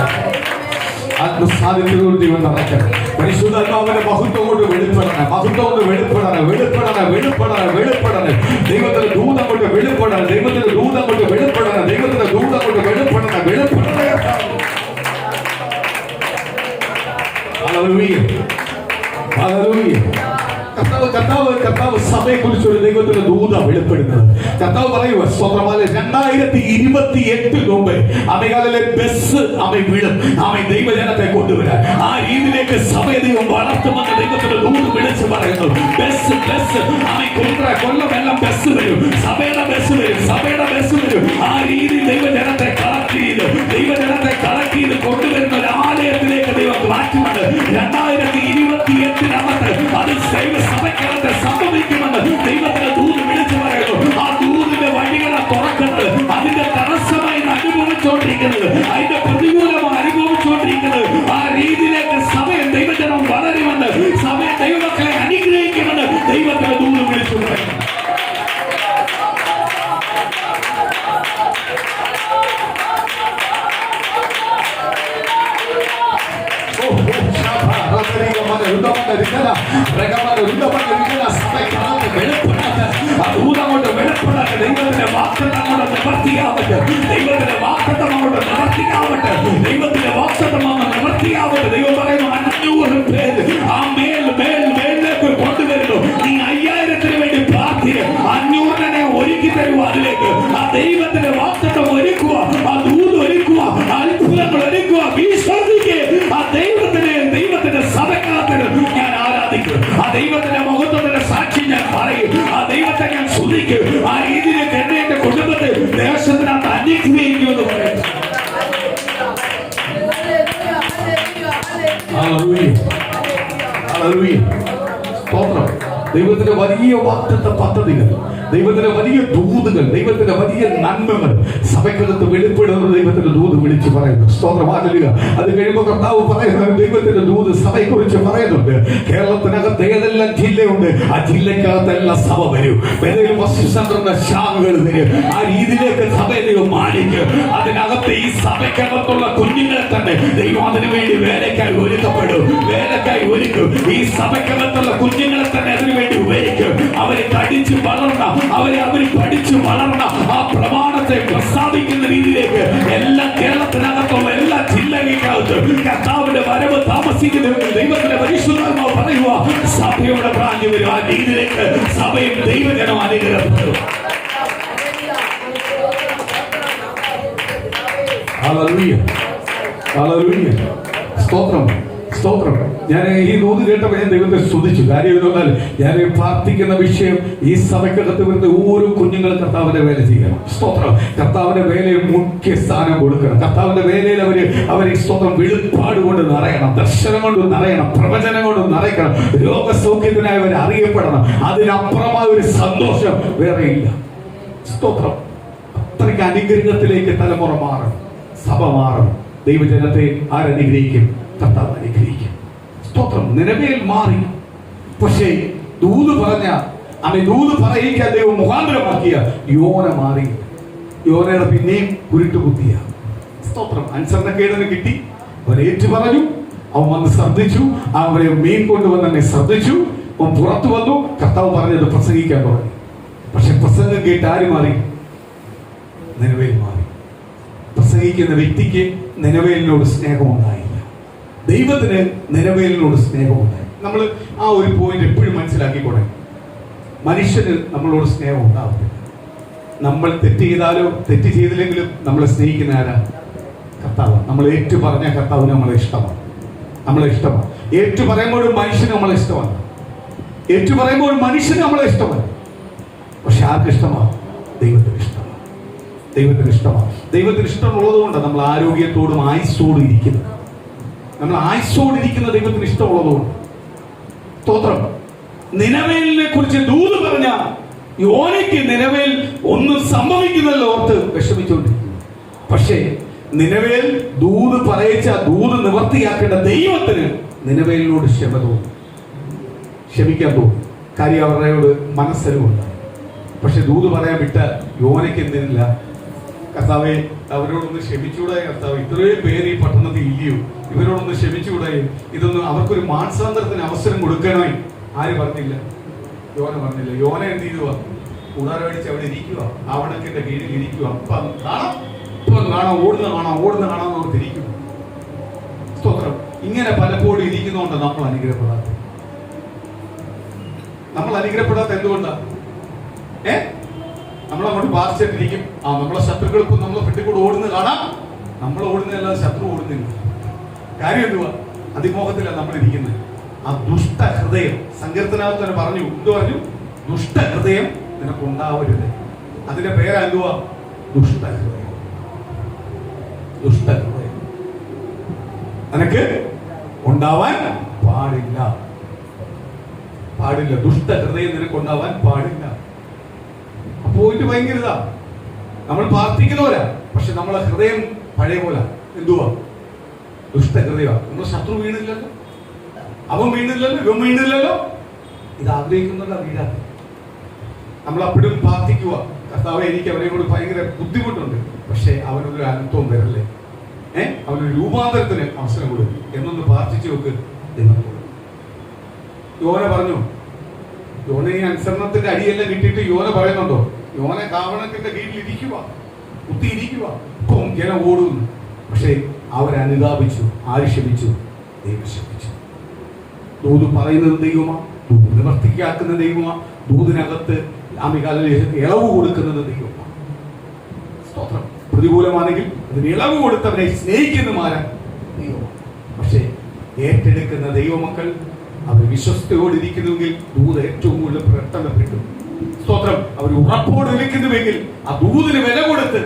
ആത്മസാന്നിധ്യത്തോട് ദൈവം നിറയ്ക്കണേ. പരിശുദ്ധാത്മാവിന്റെ മഹത്വം കൊണ്ട് വെളിപ്പെടണേ, മഹത്വം കൊണ്ട് വെളിപ്പെടണേ, വെളിപ്പെടണേ, വെളിപ്പെടണേ, വെളിപ്പെടണേ. ദൈവത്തിന്റെ ദൂതം കൊണ്ട് വെളിപ്പെടണേ, ദൈവത്തിന്റെ ദൂതം കൊണ്ട് വെളിപ്പെടണേ, ദൈവത്തിന്റെ ദൂതം കൊണ്ട് വെളിപ്പെടണേ, വെളിപ്പെടണേ. Hallelujah, hallelujah. കർത്താവ് സഭയെ കുറിച്ചൊരു ദൈവത്തിന്റെ ദൂത വെളിപ്പെടുന്നത് കർത്താവ് പറയുക. സ്വതന്ത്രമായ 2028 മുമ്പ് അമേകാലിലെ ബസ് വീഴും. ദൈവജനത്തെ കൊണ്ടുവരാൻ ആ രീതിയിലേക്ക് സഭയെ ദൈവം വളർത്തുമെന്ന് ദൈവത്തിന്റെ ദൂത് വിളിച്ച് പറയുന്നു. ബസ് കൊല്ലമെല്ലാം ബസ് വരും, സഭയുടെ ബസ് വരും, സഭയുടെ ബസ് വരും. ആ രീതിയിൽ ദൈവജനത്തെ കളക്ട് ചെയ്ത് കൊണ്ടുവരുന്ന ഒരു ആലയത്തിലേക്ക് ദൈവം മാറ്റുന്നത് 2028 അത് സഭയ്ക്കകത്ത് സംഭവിക്കുമെന്ന് ദൈവത്തിന്റെ ദൂത് വിളിച്ചു പറയുന്നു. ആ ദൂതിന്റെ വഴികളെ തുറക്കുന്നത്, അതിന്റെ തടസ്സമായി അനുഭവിച്ചുകൊണ്ടിരിക്കുന്നത്, അതിന്റെ പ്രതികൂലമായി അനുഭവിച്ചുകൊണ്ടിരിക്കുന്നത്, ആ രീതിയിലേക്ക് സഭയും ദൈവജനം വളരുമെന്ന്, സഭയെ ദൈവമക്കളെ അനുഗ്രഹിക്കുമെന്ന് ദൈവത്തിന്റെ ദൂത് വിളിച്ചു പറയുന്നു. ദൈവത്തിന്റെ വാഗ്ദത്തം കൊണ്ട് നിവർത്തിയാവട്ടെ, ദൈവത്തിന്റെ വാഗ്ദത്തം കൊണ്ട് നിവർത്തിയാവട്ടെ, ദൈവത്തിന്റെ വാഗ്ദത്തം നിവർത്തിയാവട്ടെ. ദൈവം പറയുന്നു 500 പേര് ആ മേലിലേക്ക് കൊണ്ടുവരുന്നു. നീ 5000-ന് വേണ്ടി പ്രാർത്ഥിക്കുക, 500-നെ ഒരുക്കി തരുക. അതിലേക്ക് ആ ദൈവത്തിന്റെ വാഗ്ദത്തം ഒരുക്കുക, ആ ദൂത് ഒരുക്കുക, അത്ഭുതങ്ങൾ ഒരുക്കുക. വിശ്വസിക്കുക, ആ ദൈവത്തിന്റെ സഭക്കാത്തിന് ഞാൻ ആരാധിക്കും, ആ ദൈവത്തിന്റെ മഹത്വത്തിന്റെ സാക്ഷി ഞാൻ പറയും, ആ ദൈവത്തെ ഞാൻ സ്തുതിക്കും. ആ രീതിയിലേക്ക് എന്നെ എന്റെ കുടുംബത്തെ ദേശത്തിനകത്ത് അനുഗ്രഹിക്കുമെന്ന് പറയുന്നു. ദൈവത്തിന്റെ വലിയ വാഗ്ദത്ത പദ്ധതികൾ, ദൈവത്തിന്റെ വലിയ ദൂതുകൾ, ദൈവത്തിന്റെ വലിയ നന്മകൾ സഭയ്ക്കകത്ത് വെളിപ്പെടുന്നത് ദൈവത്തിന്റെ ദൂത് വിളിച്ചു പറയുന്നു. സ്തോത്രം, ഹല്ലേലൂയ. അത് കഴിയുമ്പോൾ കർത്താവ് പറയുന്നത് ദൈവത്തിന്റെ ദൂത് സഭയെ കുറിച്ച് പറയുന്നുണ്ട്. കേരളത്തിനകത്ത് ഏതെല്ലാം ജില്ലയുണ്ട്, ആ ജില്ലക്കകത്തെല്ലാം സഭ വരും. ഏതെങ്കിലും വസ്തുസംഘടന ശാഖകൾ വരും. ആ രീതിയിലേക്ക് സഭയെ ദൈവം മാനിക്കും. അതിനകത്ത് ഈ സഭയ്ക്കകത്തുള്ള കുഞ്ഞുങ്ങളെ തന്നെ ദൈവം അതിനു വേണ്ടി വേലക്കായി ഒരുക്കപ്പെടും, വേലക്കായി ഒരുക്കും. ഈ സഭയ്ക്കകത്തുള്ള കുഞ്ഞുങ്ങളെ തന്നെ അതിനുവേണ്ടി ഉപയോഗിക്കും. അവരെ കടിച്ചു വളർന്ന, അവരെ പഠിച്ചു വളർന്ന ആ പ്രമാണത്തെ പ്രസ്താവിക്കുന്ന രീതിയിലേക്ക് എല്ലാ കേരളത്തിനകത്തുള്ള എല്ലാ ജില്ലകൾക്കകത്ത് കർത്താവിന്റെ വരവ് താമസിക്കുന്നവർക്ക് ദൈവത്തിന്റെ പരിശുദ്ധാത്മാവ് പറയുക, സഭയുടെ പ്രാഞ്ച് വരും. ആ രീതിയിലേക്ക് സഭയും ദൈവജനം അനുഗ്രഹപ്പെടും. Hallelujah, hallelujah. സ്തോത്രം, സ്തോത്രം. ഞാൻ ഈ ദൂത് കേട്ടപ്പോൾ ഞാൻ ദൈവത്തെ സ്തുതിച്ചു. കാര്യം എന്നാൽ ഞാൻ പ്രാർത്ഥിക്കുന്ന വിഷയം ഈ സഭയ്ക്കകത്ത് വരുന്ന ഓരോ കുഞ്ഞുങ്ങളും കർത്താവിന്റെ വേല ചെയ്യണം. സ്തോത്രം. കർത്താവിന്റെ വേലയിൽ മുഖ്യ സ്ഥാനം കൊടുക്കണം. കർത്താവിന്റെ വേലയിൽ അവരെ സ്തോത്രം വെളിപ്പാട് കൊണ്ട് നിറയണം, ദർശനം കൊണ്ട് നിറയണം, പ്രവചനം കൊണ്ട് നിറയ്ക്കണം, രോഗസൗഖ്യത്തിനായി അവർ അറിയപ്പെടണം. അതിനപ്പുറമായ ഒരു സന്തോഷം വേറെയില്ല. സ്തോത്രം. അത്രയ്ക്ക് അനുഗ്രഹത്തിലേക്ക് തലമുറ മാറണം, സഭ മാറണം. ദൈവജനത്തെ ആരനുഗ്രഹിക്കും? കർത്താവ് അനുഗ്രഹിക്കും. സ്തോത്രം. നിലവിൽ മാറി, പക്ഷേ ദൂത് പറയിക്കാൻ ദൈവം മുഖാന്തരമാക്കിയ യോന മാറി. യോനയുടെ പിന്നെയും കുരുട്ട് കുത്തിയ. സ്തോത്രം. അനുസരണക്കേടിന് കിട്ടി, അവൻ ഏറ്റു പറഞ്ഞു, അവൻ വന്ന് ശ്രദ്ധിച്ചു, അവരെ മീൻ കൊണ്ടുവന്ന് തന്നെ ശ്രദ്ധിച്ചു, അവൻ പുറത്തു വന്നു, കർത്താവ് പറഞ്ഞത് പ്രസംഗിക്കാൻ തുടങ്ങി. പക്ഷെ പ്രസംഗം കേട്ട് ആര് മാറി? നിലവിൽ മാറി. പ്രസംഗിക്കുന്ന വ്യക്തിക്ക് നിലവേലിനോട് സ്നേഹം ഉണ്ടായില്ല, ദൈവത്തിന് നിലവേലിനോട് സ്നേഹം ഉണ്ടായി. നമ്മൾ ആ ഒരു പോയിന്റ് എപ്പോഴും മനസ്സിലാക്കിക്കൂടെ? മനുഷ്യന് നമ്മളോട് സ്നേഹം ഉണ്ടാവില്ല. നമ്മൾ തെറ്റ് ചെയ്തില്ലെങ്കിലും നമ്മളെ സ്നേഹിക്കുന്ന ആരാ? കർത്താവ്. നമ്മൾ ഏറ്റു പറഞ്ഞ കർത്താവിന് നമ്മളെ ഇഷ്ടമാണ്. ഏറ്റു പറയുമ്പോൾ മനുഷ്യന് നമ്മളെ ഇഷ്ടമാണ്. പക്ഷെ ആർക്ക് ഇഷ്ടമാണ്? ദൈവത്തിന് ഇഷ്ടമാണ്. ദൈവത്തിന് ഇഷ്ടമുള്ളത് കൊണ്ട് നമ്മൾ ആരോഗ്യത്തോടും ആയുസ്സോടും ഇരിക്കുന്നത്. ദൈവത്തിന് ഇഷ്ടമുള്ളതുകൊണ്ട്. സ്തോത്രം. നിനവേലിനെ കുറിച്ച് ദൂത് പറഞ്ഞ യോനയ്ക്ക് നിനവേൽ ഒന്നും സംഭവിക്കുന്നല്ലോ ഓർത്ത് വിഷമിച്ചുകൊണ്ടിരിക്കുന്നു. പക്ഷേ നിനവേൽ ദൂത് പറയിച്ച ദൂത് നിവർത്തിയാക്കേണ്ട ദൈവത്തിന് നിനവേലിനോട് ക്ഷമിക്കാൻ തോന്നും. കാര്യം അവരോട് മനസ്സരിവുണ്ടായി. പക്ഷെ ദൂത് പറയാൻ വിട്ട യോനയ്ക്ക് എന്തിനില്ല? കർത്താവെ, അവരോടൊന്ന് ക്ഷമിച്ചുകൂടായി കർത്താവ്, ഇത്രയും പേര് ഈ പട്ടണത്തിൽ ഇല്ലയോ, ഇവരോടൊന്ന് ക്ഷമിച്ചുകൂടായി, ഇതൊന്നും അവർക്കൊരു മാനസാന്തരത്തിന് അവസരം കൊടുക്കണമേ. ആര് പറഞ്ഞില്ല? യോന പറഞ്ഞില്ല. യോന എന്ത് ചെയ്യുക? കൂടാരമടിച്ച് അവിടെ ഇരിക്കുക, ആവണക്കിന്റെ കീഴിൽ ഇരിക്കുക. ഓടുന്ന കാണാം ഓർത്തിരിക്കും. സ്തോത്രം. ഇങ്ങനെ പലപ്പോഴും ഇരിക്കുന്നതുകൊണ്ട് നമ്മൾ അനുഗ്രഹപ്പെടാത്ത എന്തുകൊണ്ടാണ്? നമ്മളങ്ങോട്ട് പാർച്ചിട്ടിരിക്കും. നമ്മളെ ശത്രുക്കൾ ഇപ്പം നമ്മളെ പെട്ടിക്കൂടെ ഓടുന്നത് കാണാം. നമ്മൾ ഓടുന്നതല്ലാതെ ശത്രു ഓടുന്നില്ല. കാര്യം എന്തുവാ? അതിമോഹത്തിലാണ് നമ്മൾ ഇരിക്കുന്നത്. ആ ദുഷ്ട ഹൃദയം സങ്കീർത്തനത്തിൽ തന്നെ പറഞ്ഞു. എന്ത് പറഞ്ഞു? ദുഷ്ട ഹൃദയം നിനക്കുണ്ടാവരുത്. അതിന്റെ പേരാ എന്തുവാ? ദുഷ്ട ഹൃദയം. നിനക്ക് ഉണ്ടാവാൻ പാടില്ല. ദുഷ്ട ഹൃദയം നിനക്കുണ്ടാവാൻ പാടില്ല. പോയിട്ട് ഭയങ്കര ഇതാ. നമ്മൾ പ്രാർത്ഥിക്കുന്നവരാ, പക്ഷെ നമ്മളെ ഹൃദയം പഴയ പോലെ എന്തുവാ? ദുഷ്ടഹൃദയമാണ്. നമ്മൾ ശത്രു വീണില്ലല്ലോ, അവൻ വീണില്ലല്ലോ, ഇവൻ വീണില്ലല്ലോ. ഇത് ആഗ്രഹിക്കുന്നുള്ള വീടാണ്. നമ്മൾ അപ്പോഴും പ്രാർത്ഥിക്കുക, കർത്താവേ, എനിക്ക് അവരെ കൂടി ഭയങ്കര ബുദ്ധിമുട്ടുണ്ട്, പക്ഷെ അവനൊരു അനന്തവും വരല്ലേ, അവനൊരു രൂപാന്തരത്തിന് അവസരം കൊടുക്കും എന്നൊന്ന് പ്രാർത്ഥിച്ചു നോക്ക്. യോന പറഞ്ഞു. യോന ഈ അനുസരണത്തിന്റെ അടിയെല്ലാം കിട്ടിയിട്ട് യോന പറയുന്നുണ്ടോ? യോന കാവണത്തിന്റെ കീഴിൽ കുത്തിയിരിക്കുക. ഇപ്പം ജനം ഓടുന്നു. പക്ഷെ അവരനുതാപിച്ചു. ആര് ക്ഷമിച്ചു? ദൈവം ക്ഷമിച്ചു. ദൂത് പറയുന്നത് ദൈവമാ, ദൂത് നിവർത്തിക്കാക്കുന്ന ദൈവമാ, ദൂതിനകത്ത് ഇളവ് കൊടുക്കുന്നത് ദൈവമാ. സ്തോത്രം. പ്രതികൂലമാണെങ്കിൽ അതിന് ഇളവ് കൊടുത്തവരെ സ്നേഹിക്കുന്നമാരാ? ദൈവമാ. പക്ഷെ ഏറ്റെടുക്കുന്ന ദൈവമക്കൾ അവർ വിശ്വസ്തയോടിരിക്കുന്നുവെങ്കിൽ ദൂത് ഏറ്റവും കൂടുതൽ പ്രകടനപ്പെട്ടു. സ്തോത്രം. അവർ ഉറപ്പോട് നിൽക്കുന്നുവെങ്കിൽ ആ ദൂതിന് വില കൊടുത്ത്,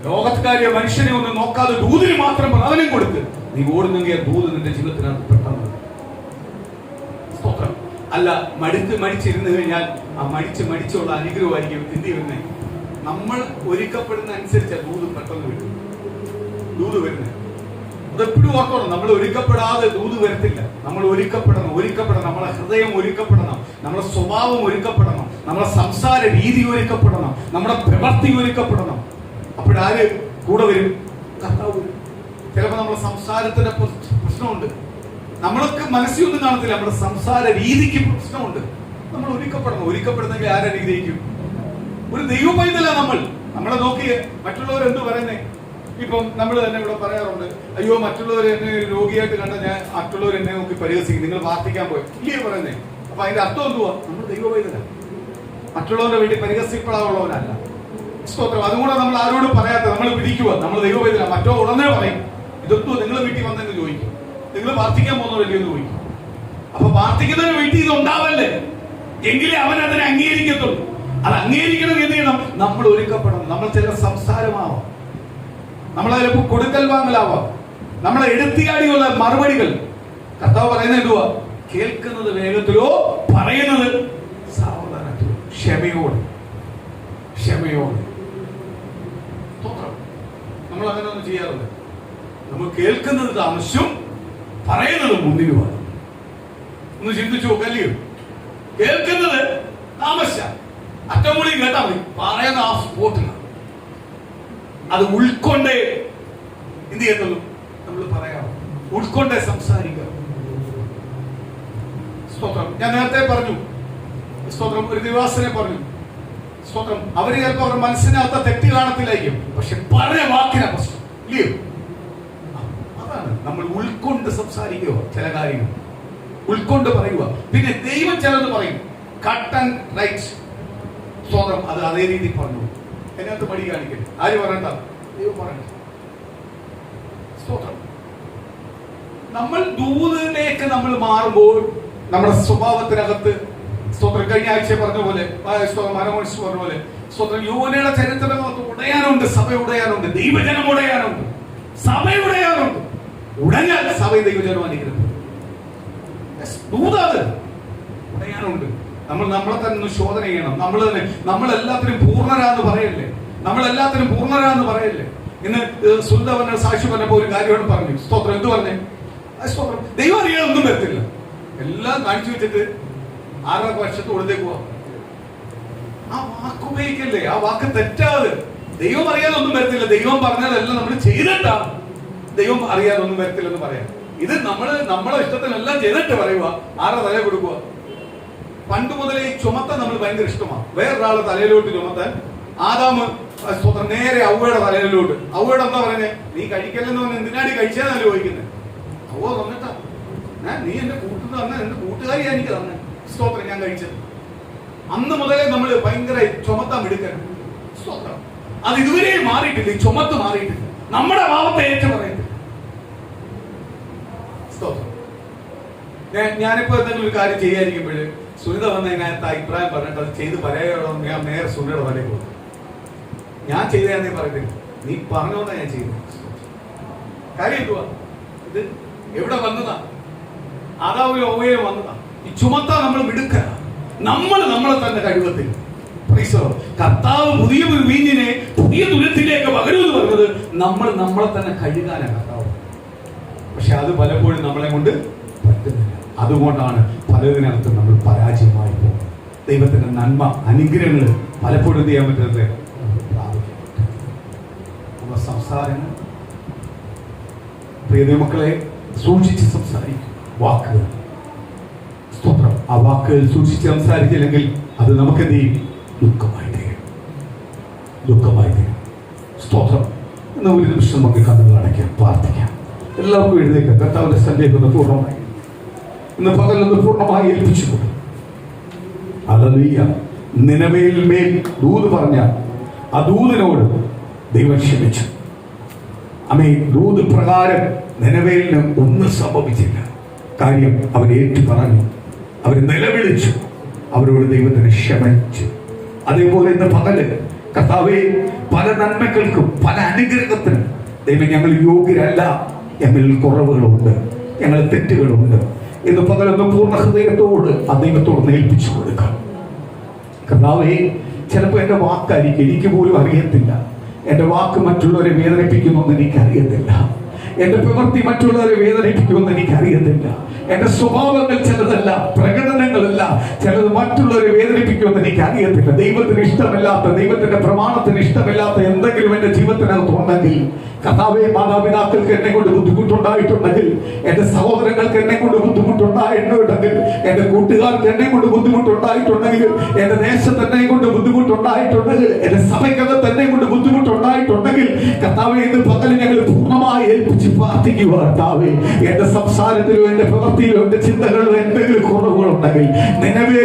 ലോകക്കാരിയ മനുഷ്യനെ ഒന്നും നോക്കാതെ ദൂതിന് മാത്രം പ്രാധാന്യം കൊടുത്ത് നീ ഓടുന്നെങ്കിൽ ആ ദൂത് നിന്റെ ജീവിതത്തിനകത്ത് പെട്ടെന്ന്. സ്തോത്രം. അല്ല, മടിച്ചിരുന്നു കഴിഞ്ഞാൽ ആ മടിച്ചുള്ള അനുഗ്രഹമായിരിക്കും എന്ത് ചെയ്യുന്നത്? നമ്മൾ ഒരുക്കപ്പെടുന്ന അനുസരിച്ച് ദൂത് പെട്ടെന്ന് വരും. ദൂത് വരുന്നത് അതെപ്പോഴും ഓർക്കണം. നമ്മൾ ഒരുക്കപ്പെടാതെ ദൂത് വരത്തില്ല. നമ്മൾ ഒരുക്കപ്പെടണം. നമ്മളെ ഹൃദയം ഒരുക്കപ്പെടണം, നമ്മളെ സ്വഭാവം ഒരുക്കപ്പെടണം, നമ്മളെ സംസാര രീതി ഒരുക്കപ്പെടണം, നമ്മുടെ പ്രവൃത്തി ഒരുക്കപ്പെടണം. അപ്പോഴാര് കൂടെ വരും? കർത്താവ് വരും. ചിലപ്പോൾ നമ്മളെ സംസാരത്തിന്റെ പ്രശ്നമുണ്ട്, നമ്മൾക്ക് മനസ്സിലൊന്നും കാണത്തില്ല, നമ്മുടെ സംസാര രീതിക്ക് പ്രശ്നമുണ്ട്. നമ്മൾ ഒരുക്കപ്പെടുന്നെങ്കിൽ ആരനുഗ്രഹിക്കും? ഒരു ദൈവ പൈതല നമ്മളെ നോക്കി മറ്റുള്ളവരെന്ത് പറയുന്നേ? ഇപ്പം നമ്മൾ തന്നെ ഇവിടെ പറയാറുണ്ട്, അയ്യോ മറ്റുള്ളവർ എന്നെ രോഗിയായിട്ട് കണ്ട ഞാൻ മറ്റുള്ളവർ എന്നെ നോക്കി പരിഹസിക്കും, നിങ്ങൾ പ്രാർത്ഥിക്കാൻ പോയി ഇല്ലേ പറയുന്നേ. അപ്പൊ അതിന്റെ അർത്ഥം എന്തുവാ? നമ്മൾ ദൈവ പൈതല, മറ്റുള്ളവരുടെ വേണ്ടി പരിഹസിപ്പെടാനുള്ളവരല്ല. സ്തോത്രം. അതുകൂടെ നമ്മൾ ആരോടും പറയാത്ത നമ്മൾ പിടിക്കുക, നമ്മൾ ദൈവ പൈതല. മറ്റോ ഉടനെ പറയും, ഇതൊക്കെ നിങ്ങൾ വീട്ടിൽ വന്നെന്ന് ചോദിക്കും, നിങ്ങൾ പ്രാർത്ഥിക്കാൻ പോകുന്നവരല്ലേ എന്ന് ചോദിക്കും. അപ്പൊ പ്രാർത്ഥിക്കുന്നവരുടെ വീട്ടിൽ ഇത് ഉണ്ടാവല്ലേ? എങ്കിലേ അവൻ അതിനെ അംഗീകരിക്കത്തുള്ളൂ. അത് അംഗീകരിക്കണം എന്ത് ചെയ്യണം? നമ്മൾ ഒരുക്കപ്പെടണം. നമ്മൾ ചില സംസാരമാവാം, നമ്മളതിലിപ്പോ കൊടുക്കൽ വാങ്ങലാവാം, നമ്മളെ എടുത്തിയാടിയുള്ള മറുപടികൾ. കർത്താവ് പറയുന്നത് എന്തുവാ? കേൾക്കുന്നത് വേഗത്തിലോ പറയുന്നത് സാവധാനത്തിലോ. ക്ഷമയോട്, ക്ഷമയോട്. നമ്മൾ അങ്ങനെ ഒന്നും ചെയ്യാറില്ല. നമ്മൾ കേൾക്കുന്നത് താമസിച്ചും പറയുന്നത് മുന്നിലുമാണ്. ഒന്ന് ചിന്തിച്ചു നോക്കല്ലയോ? കേൾക്കുന്നത് താമസിച്ച അറ്റമൂടി കേട്ടാ മതി, പറയുന്ന ആ സ്പോട്ടിലാണ്. അത് ഉൾക്കൊണ്ടേ എന്ത് ചെയ്യത്തുള്ളൂ? നമ്മൾ പറയാം, ഉൾക്കൊണ്ടേ സംസാരിക്കാം. സ്തോത്രം. ഞാൻ നേരത്തെ പറഞ്ഞു, സ്തോത്രം, ഒരു ദിവാസനെ പറഞ്ഞു, സ്തോത്രം, അവര് ചിലപ്പോൾ അവരുടെ മനസ്സിനകത്ത തെറ്റ് കാണത്തില്ലായിരിക്കും, പക്ഷെ പറഞ്ഞ വാക്കിനെ പ്രശ്നം ഇല്ലയോ? അതാണ് നമ്മൾ ഉൾക്കൊണ്ട് സംസാരിക്കുക. ചില കാര്യങ്ങൾ ഉൾക്കൊണ്ട് പറയുക. പിന്നെ ദൈവം ചിലത് പറയും, കട്ട് ആൻഡ് റൈറ്റ്. സ്തോത്രം. അത് അതേ രീതിയിൽ പറഞ്ഞു, അതിനകത്ത് മടി കാണിക്കരുത്. ആര് പറയണ്ട? ദൈവം പറയണ്ട. സ്തോത്രം. നമ്മൾ ദൂതിലേക്ക് നമ്മൾ മാറുമ്പോൾ നമ്മുടെ സ്വഭാവത്തിനകത്ത്, സ്തോത്രം, കഴിഞ്ഞ ആഴ്ച പറഞ്ഞ പോലെ, മനമോനിച്ച് പറഞ്ഞ പോലെ, സ്തോത്രം, യുവനയുടെ ചരിത്രത്തിനകത്ത് ഉടയാനുണ്ട്, സഭ ഉടയാനുണ്ട്, ദൈവജനം ഉടയാനുണ്ട്, സഭ ഉടയാനുണ്ട്. ഉടഞ്ഞാൽ സഭ ദൈവജനം അനുഗ്രഹിക്കും. ദൂതാത് ഉടയാനുണ്ട്. നമ്മൾ നമ്മളെ തന്നെ ശോധന ചെയ്യണം. നമ്മളെല്ലാത്തിനും പൂർണ്ണരാന്ന് പറയല്ലേ, നമ്മളെല്ലാത്തിനും പൂർണ്ണരാന്ന് പറയല്ലേ. ഇന്ന് സുന്ദരവന്റെ സാക്ഷി പറഞ്ഞപ്പോ ഒരു കാര്യമാണ് പറഞ്ഞു. സ്തോത്രം. എന്ത് പറഞ്ഞേ? സ്തോത്രം. ദൈവം അറിയാൻ ഒന്നും വരത്തില്ല. എല്ലാം കാണിച്ചു വെച്ചിട്ട് 6 വർഷത്ത് ഉള്ളിലേക്ക് പോവാം. ആ വാക്ക് ഉപയോഗിക്കല്ലേ, ആ വാക്ക് തെറ്റാതെ. ദൈവം അറിയാതെ ഒന്നും വരത്തില്ല. ദൈവം പറഞ്ഞതെല്ലാം നമ്മൾ ചെയ്തിട്ടാണ് ദൈവം അറിയാതെ ഒന്നും വരത്തില്ലെന്ന് പറയാം. ഇത് നമ്മളെ ഇഷ്ടത്തിനെല്ലാം ചെയ്തിട്ട് പറയുക, ആരുടെ തലയിൽ കൊടുക്കുക. പണ്ട് മുതലേ ഈ ചുമത്താൻ നമ്മൾ ഭയങ്കര ഇഷ്ടമാണ്. വേറൊരാളെ തലയിലോട്ട് ചുമത്താൻ ആദാമ് സ്തോത്രം നേരെ അവയുടെ തലയിലോട്ട്. അവയുടെ എന്താ പറയുന്നത്? നീ കഴിക്കല്ലെന്ന് പറഞ്ഞ എന്തിനാടി കഴിച്ചതെന്നല്ല ചോദിക്കുന്നത്. അവ തന്നിട്ടാ, നീ എന്റെ കൂട്ടുന്ന തന്നെ, എന്റെ കൂട്ടുകാരിയാ എനിക്ക് തന്നെ. സ്തോത്രം. ഞാൻ കഴിച്ചത് അന്ന് മുതലേ നമ്മൾ ഭയങ്കര ചുമത്താൻ എടുക്കണം. സ്തോത്രം. അത് ഇതുവരെ മാറിയിട്ടില്ല. ഈ ചുമത്ത് മാറിയിട്ടില്ല. നമ്മുടെ ഭാവത്തെ ഏറ്റു പറയുന്നത്. സ്തോത്രം. ഞാനിപ്പോ എന്തെങ്കിലും ഒരു കാര്യം ചെയ്യാതിരിക്കുമ്പോഴ് സുനിത വന്ന അതിനകത്ത് അഭിപ്രായം പറഞ്ഞിട്ട് അത് ചെയ്ത് പറയാനോ ഞാൻ നേരെ സുനിതയുടെ തലയിൽ പോകും. ഞാൻ ചെയ്തേ പറയത്തില്ല, നീ പറഞ്ഞോണ്ടാ ഞാൻ ചെയ്യുന്നത്. കാര്യം എന്തുവാ? ഇത് എവിടെ വന്നതാ? ആദാവും യഹോവയും വന്നതാ. ഈ ചുമത്താ നമ്മൾ മിടുക്ക. നമ്മളെ തന്നെ കഴിവത്തിൽ. കർത്താവ് പുതിയ വീഞ്ഞിനെ പുതിയ തുലത്തിലേക്ക് പകരുമെന്ന് പറഞ്ഞത് നമ്മളെ തന്നെ കഴുകാനാണ് കർത്താവ്. പക്ഷെ അത് പലപ്പോഴും നമ്മളെ കൊണ്ട് പറ്റുന്നില്ല. അതുകൊണ്ടാണ് പലതിനകത്തും നമ്മൾ പരാജയമായി പോകുന്നത്. ദൈവത്തിന്റെ നന്മ, അനുഗ്രഹങ്ങൾ പലപ്പോഴും ചെയ്യാൻ പറ്റുന്നത് നമ്മുടെ സംസാരങ്ങൾ. പ്രിയ ദൈവമക്കളെ, സൂക്ഷിച്ച് സംസാരിക്കും വാക്കുകൾ. സ്തോത്രം. ആ വാക്കുകൾ സൂക്ഷിച്ച് സംസാരിച്ചില്ലെങ്കിൽ അത് നമുക്ക് എന്ത് ചെയ്യും? ദുഃഖമായി തീരും. സ്തോത്രം. എന്ന ഒരു നിമിഷം നമുക്ക് കണ്ണുകൾ അടയ്ക്കാം, പ്രാർത്ഥിക്കാം. എല്ലാവർക്കും എഴുന്നേൽക്കാം. കർത്താവിന്റെ സന്ദേശം പൂർണ്ണമായി ഇന്ന് പകലൊന്ന് പൂർണ്ണമായി ഏൽപ്പിച്ചുകൊള്ളു. ഹല്ലേലൂയ. നിനവേയിൽ മേൽ ദൂത് പറഞ്ഞ ആ ദൂതിനോട് ദൈവം ക്ഷമിച്ചു. ദൂത് പ്രകാരം നിനവേലിന് ഒന്നും സംഭവിച്ചില്ല. കാര്യം അവർ ഏറ്റു പറഞ്ഞു, അവർ നിലവിളിച്ചു, അവരോട് ദൈവത്തിന് ക്ഷമിച്ചു. അതേപോലെ ഇന്ന് പകല് കർത്താവേ, പല നന്മകൾക്കും പല അനുഗ്രഹത്തിനും ദൈവം ഞങ്ങൾ യോഗ്യരല്ല, ഞങ്ങളിൽ കുറവുകളുണ്ട്, ഞങ്ങൾ തെറ്റുകളുണ്ട്. ഇന്ന് പകലൊന്ന് പൂർണ്ണ ഹൃദയത്തോട് ആ ദൈവത്തോട് ഏൽപ്പിച്ചു കൊടുക്കാം. കർത്താവേ, ചിലപ്പോൾ എൻ്റെ വാക്കായിരിക്കും, എനിക്ക് പോലും അറിയത്തില്ല. എൻ്റെ വാക്ക് മറ്റുള്ളവരെ വേദനിപ്പിക്കുമെന്ന് എനിക്കറിയത്തില്ല. എന്റെ പ്രവൃത്തി മറ്റുള്ളവരെ വേദനിപ്പിക്കുമെന്ന് എനിക്കറിയത്തില്ല. എന്റെ സ്വഭാവങ്ങൾ ചിലതല്ല, പ്രകടനങ്ങളല്ല, ചിലത് മറ്റുള്ളവരെ വേദനിപ്പിക്കുമെന്ന് എനിക്കറിയത്തില്ല. ദൈവത്തിന് ഇഷ്ടമില്ലാത്ത, ദൈവത്തിന്റെ പ്രമാണത്തിന് ഇഷ്ടമില്ലാത്ത എന്തെങ്കിലും എന്റെ ജീവിതത്തിനകത്ത് ഉണ്ടെങ്കിൽ, കർത്താവേ, മാതാപിതാക്കൾക്ക് എന്നെ കൊണ്ട് ബുദ്ധിമുട്ടുണ്ടായിട്ടുണ്ടെങ്കിൽ, എന്റെ സഹോദരങ്ങൾക്ക് എന്നെ കൊണ്ട് ബുദ്ധിമുട്ടുണ്ടായിട്ടുണ്ടെങ്കിൽ, എന്റെ കൂട്ടുകാർക്ക് എന്നെ കൊണ്ട് ബുദ്ധിമുട്ടുണ്ടായിട്ടുണ്ടെങ്കിൽ, എന്റെ ദേശത്ത് എന്നെ കൊണ്ട് ബുദ്ധിമുട്ടുണ്ടായിട്ടുണ്ടെങ്കിൽ, എന്റെ സഭയ്ക്കകത്ത് എന്നെ കൊണ്ട് ബുദ്ധിമുട്ടുണ്ടായിട്ടുണ്ടെങ്കിൽ, കർത്താവേ, ഇന്ന് പകൽ ഞങ്ങൾ പൂർണ്ണമായി ഏൽപ്പിച്ചു വിളിച്ച് പ്രാർത്ഥിക്കുക കർത്താവേ. എന്റെ സംസാരത്തിലോ എന്റെ പ്രവൃത്തിയിലോ എന്റെ ചിന്തകളിലോ എന്തെങ്കിലും കുറവുകളുണ്ടെങ്കിൽ നിലവിൽ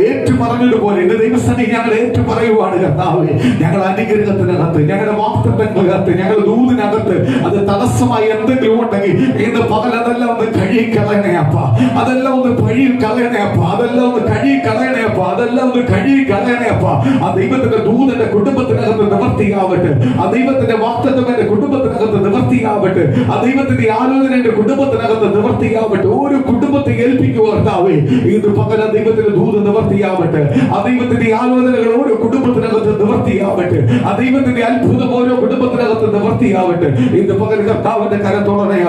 ഏറ്റുപറഞ്ഞതുപോലെ എന്റെ ദൈവസ്ഥനെ ഞങ്ങൾ ഏറ്റുപറയുവാണ് കർത്താവേ. ഞങ്ങളുടെ അനുഗ്രഹത്തിനകത്ത്, ഞങ്ങളുടെ വാഗ്ദത്തങ്ങൾക്കകത്ത്, ഞങ്ങളുടെ ദൂതിനകത്ത് അത് തടസ്സമായി എന്തെങ്കിലും ഉണ്ടെങ്കിൽ ഇന്ന് പകൽ അതെല്ലാം ഒന്ന് കഴുകിക്കളയണേ അപ്പ. അതെല്ലാം ഒന്ന് കഴുകിക്കളയണേ അപ്പ. അതെല്ലാം ഒന്ന് കഴുകിക്കളയണേ അപ്പ. അതെല്ലാം ഒന്ന് കഴുകിക്കളയണേ അപ്പ. ആ ദൈവത്തിന്റെ ദൂതന്റെ കുടുംബത്തിനകത്ത് നിവർത്തിയാവട്ടെ. ആ ദൈവത്തിന്റെ വാഗ്ദത്തം എന്റെ കുടുംബത്തിനകത്ത് നിവർത്തിയാവട്ടെ. ആ ദൈവത്തിന്റെ ആലോചന എന്റെ കുടുംബത്തിനകത്ത് നിവർത്തിയാവട്ടെ. ഓരോ കുടുംബത്തെ ഏൽപ്പിക്കുക കർത്താവേ. ഇത് പകല ദൈവത്തിന്റെ ദൂത് നിവർത്തിയാവട്ടെ. ആ ദൈവത്തിന്റെ ആലോചനകൾ ഓരോ കുടുംബത്തിനകത്ത് നിവർത്തിയാവട്ടെ. ആ ദൈവത്തിന്റെ അത്ഭുതം ഓരോ കുടുംബത്തിനകത്ത് നിവർത്തിയാവട്ടെ. ഇത് പകൽ കർത്താവിന്റെ കരത്തോടെ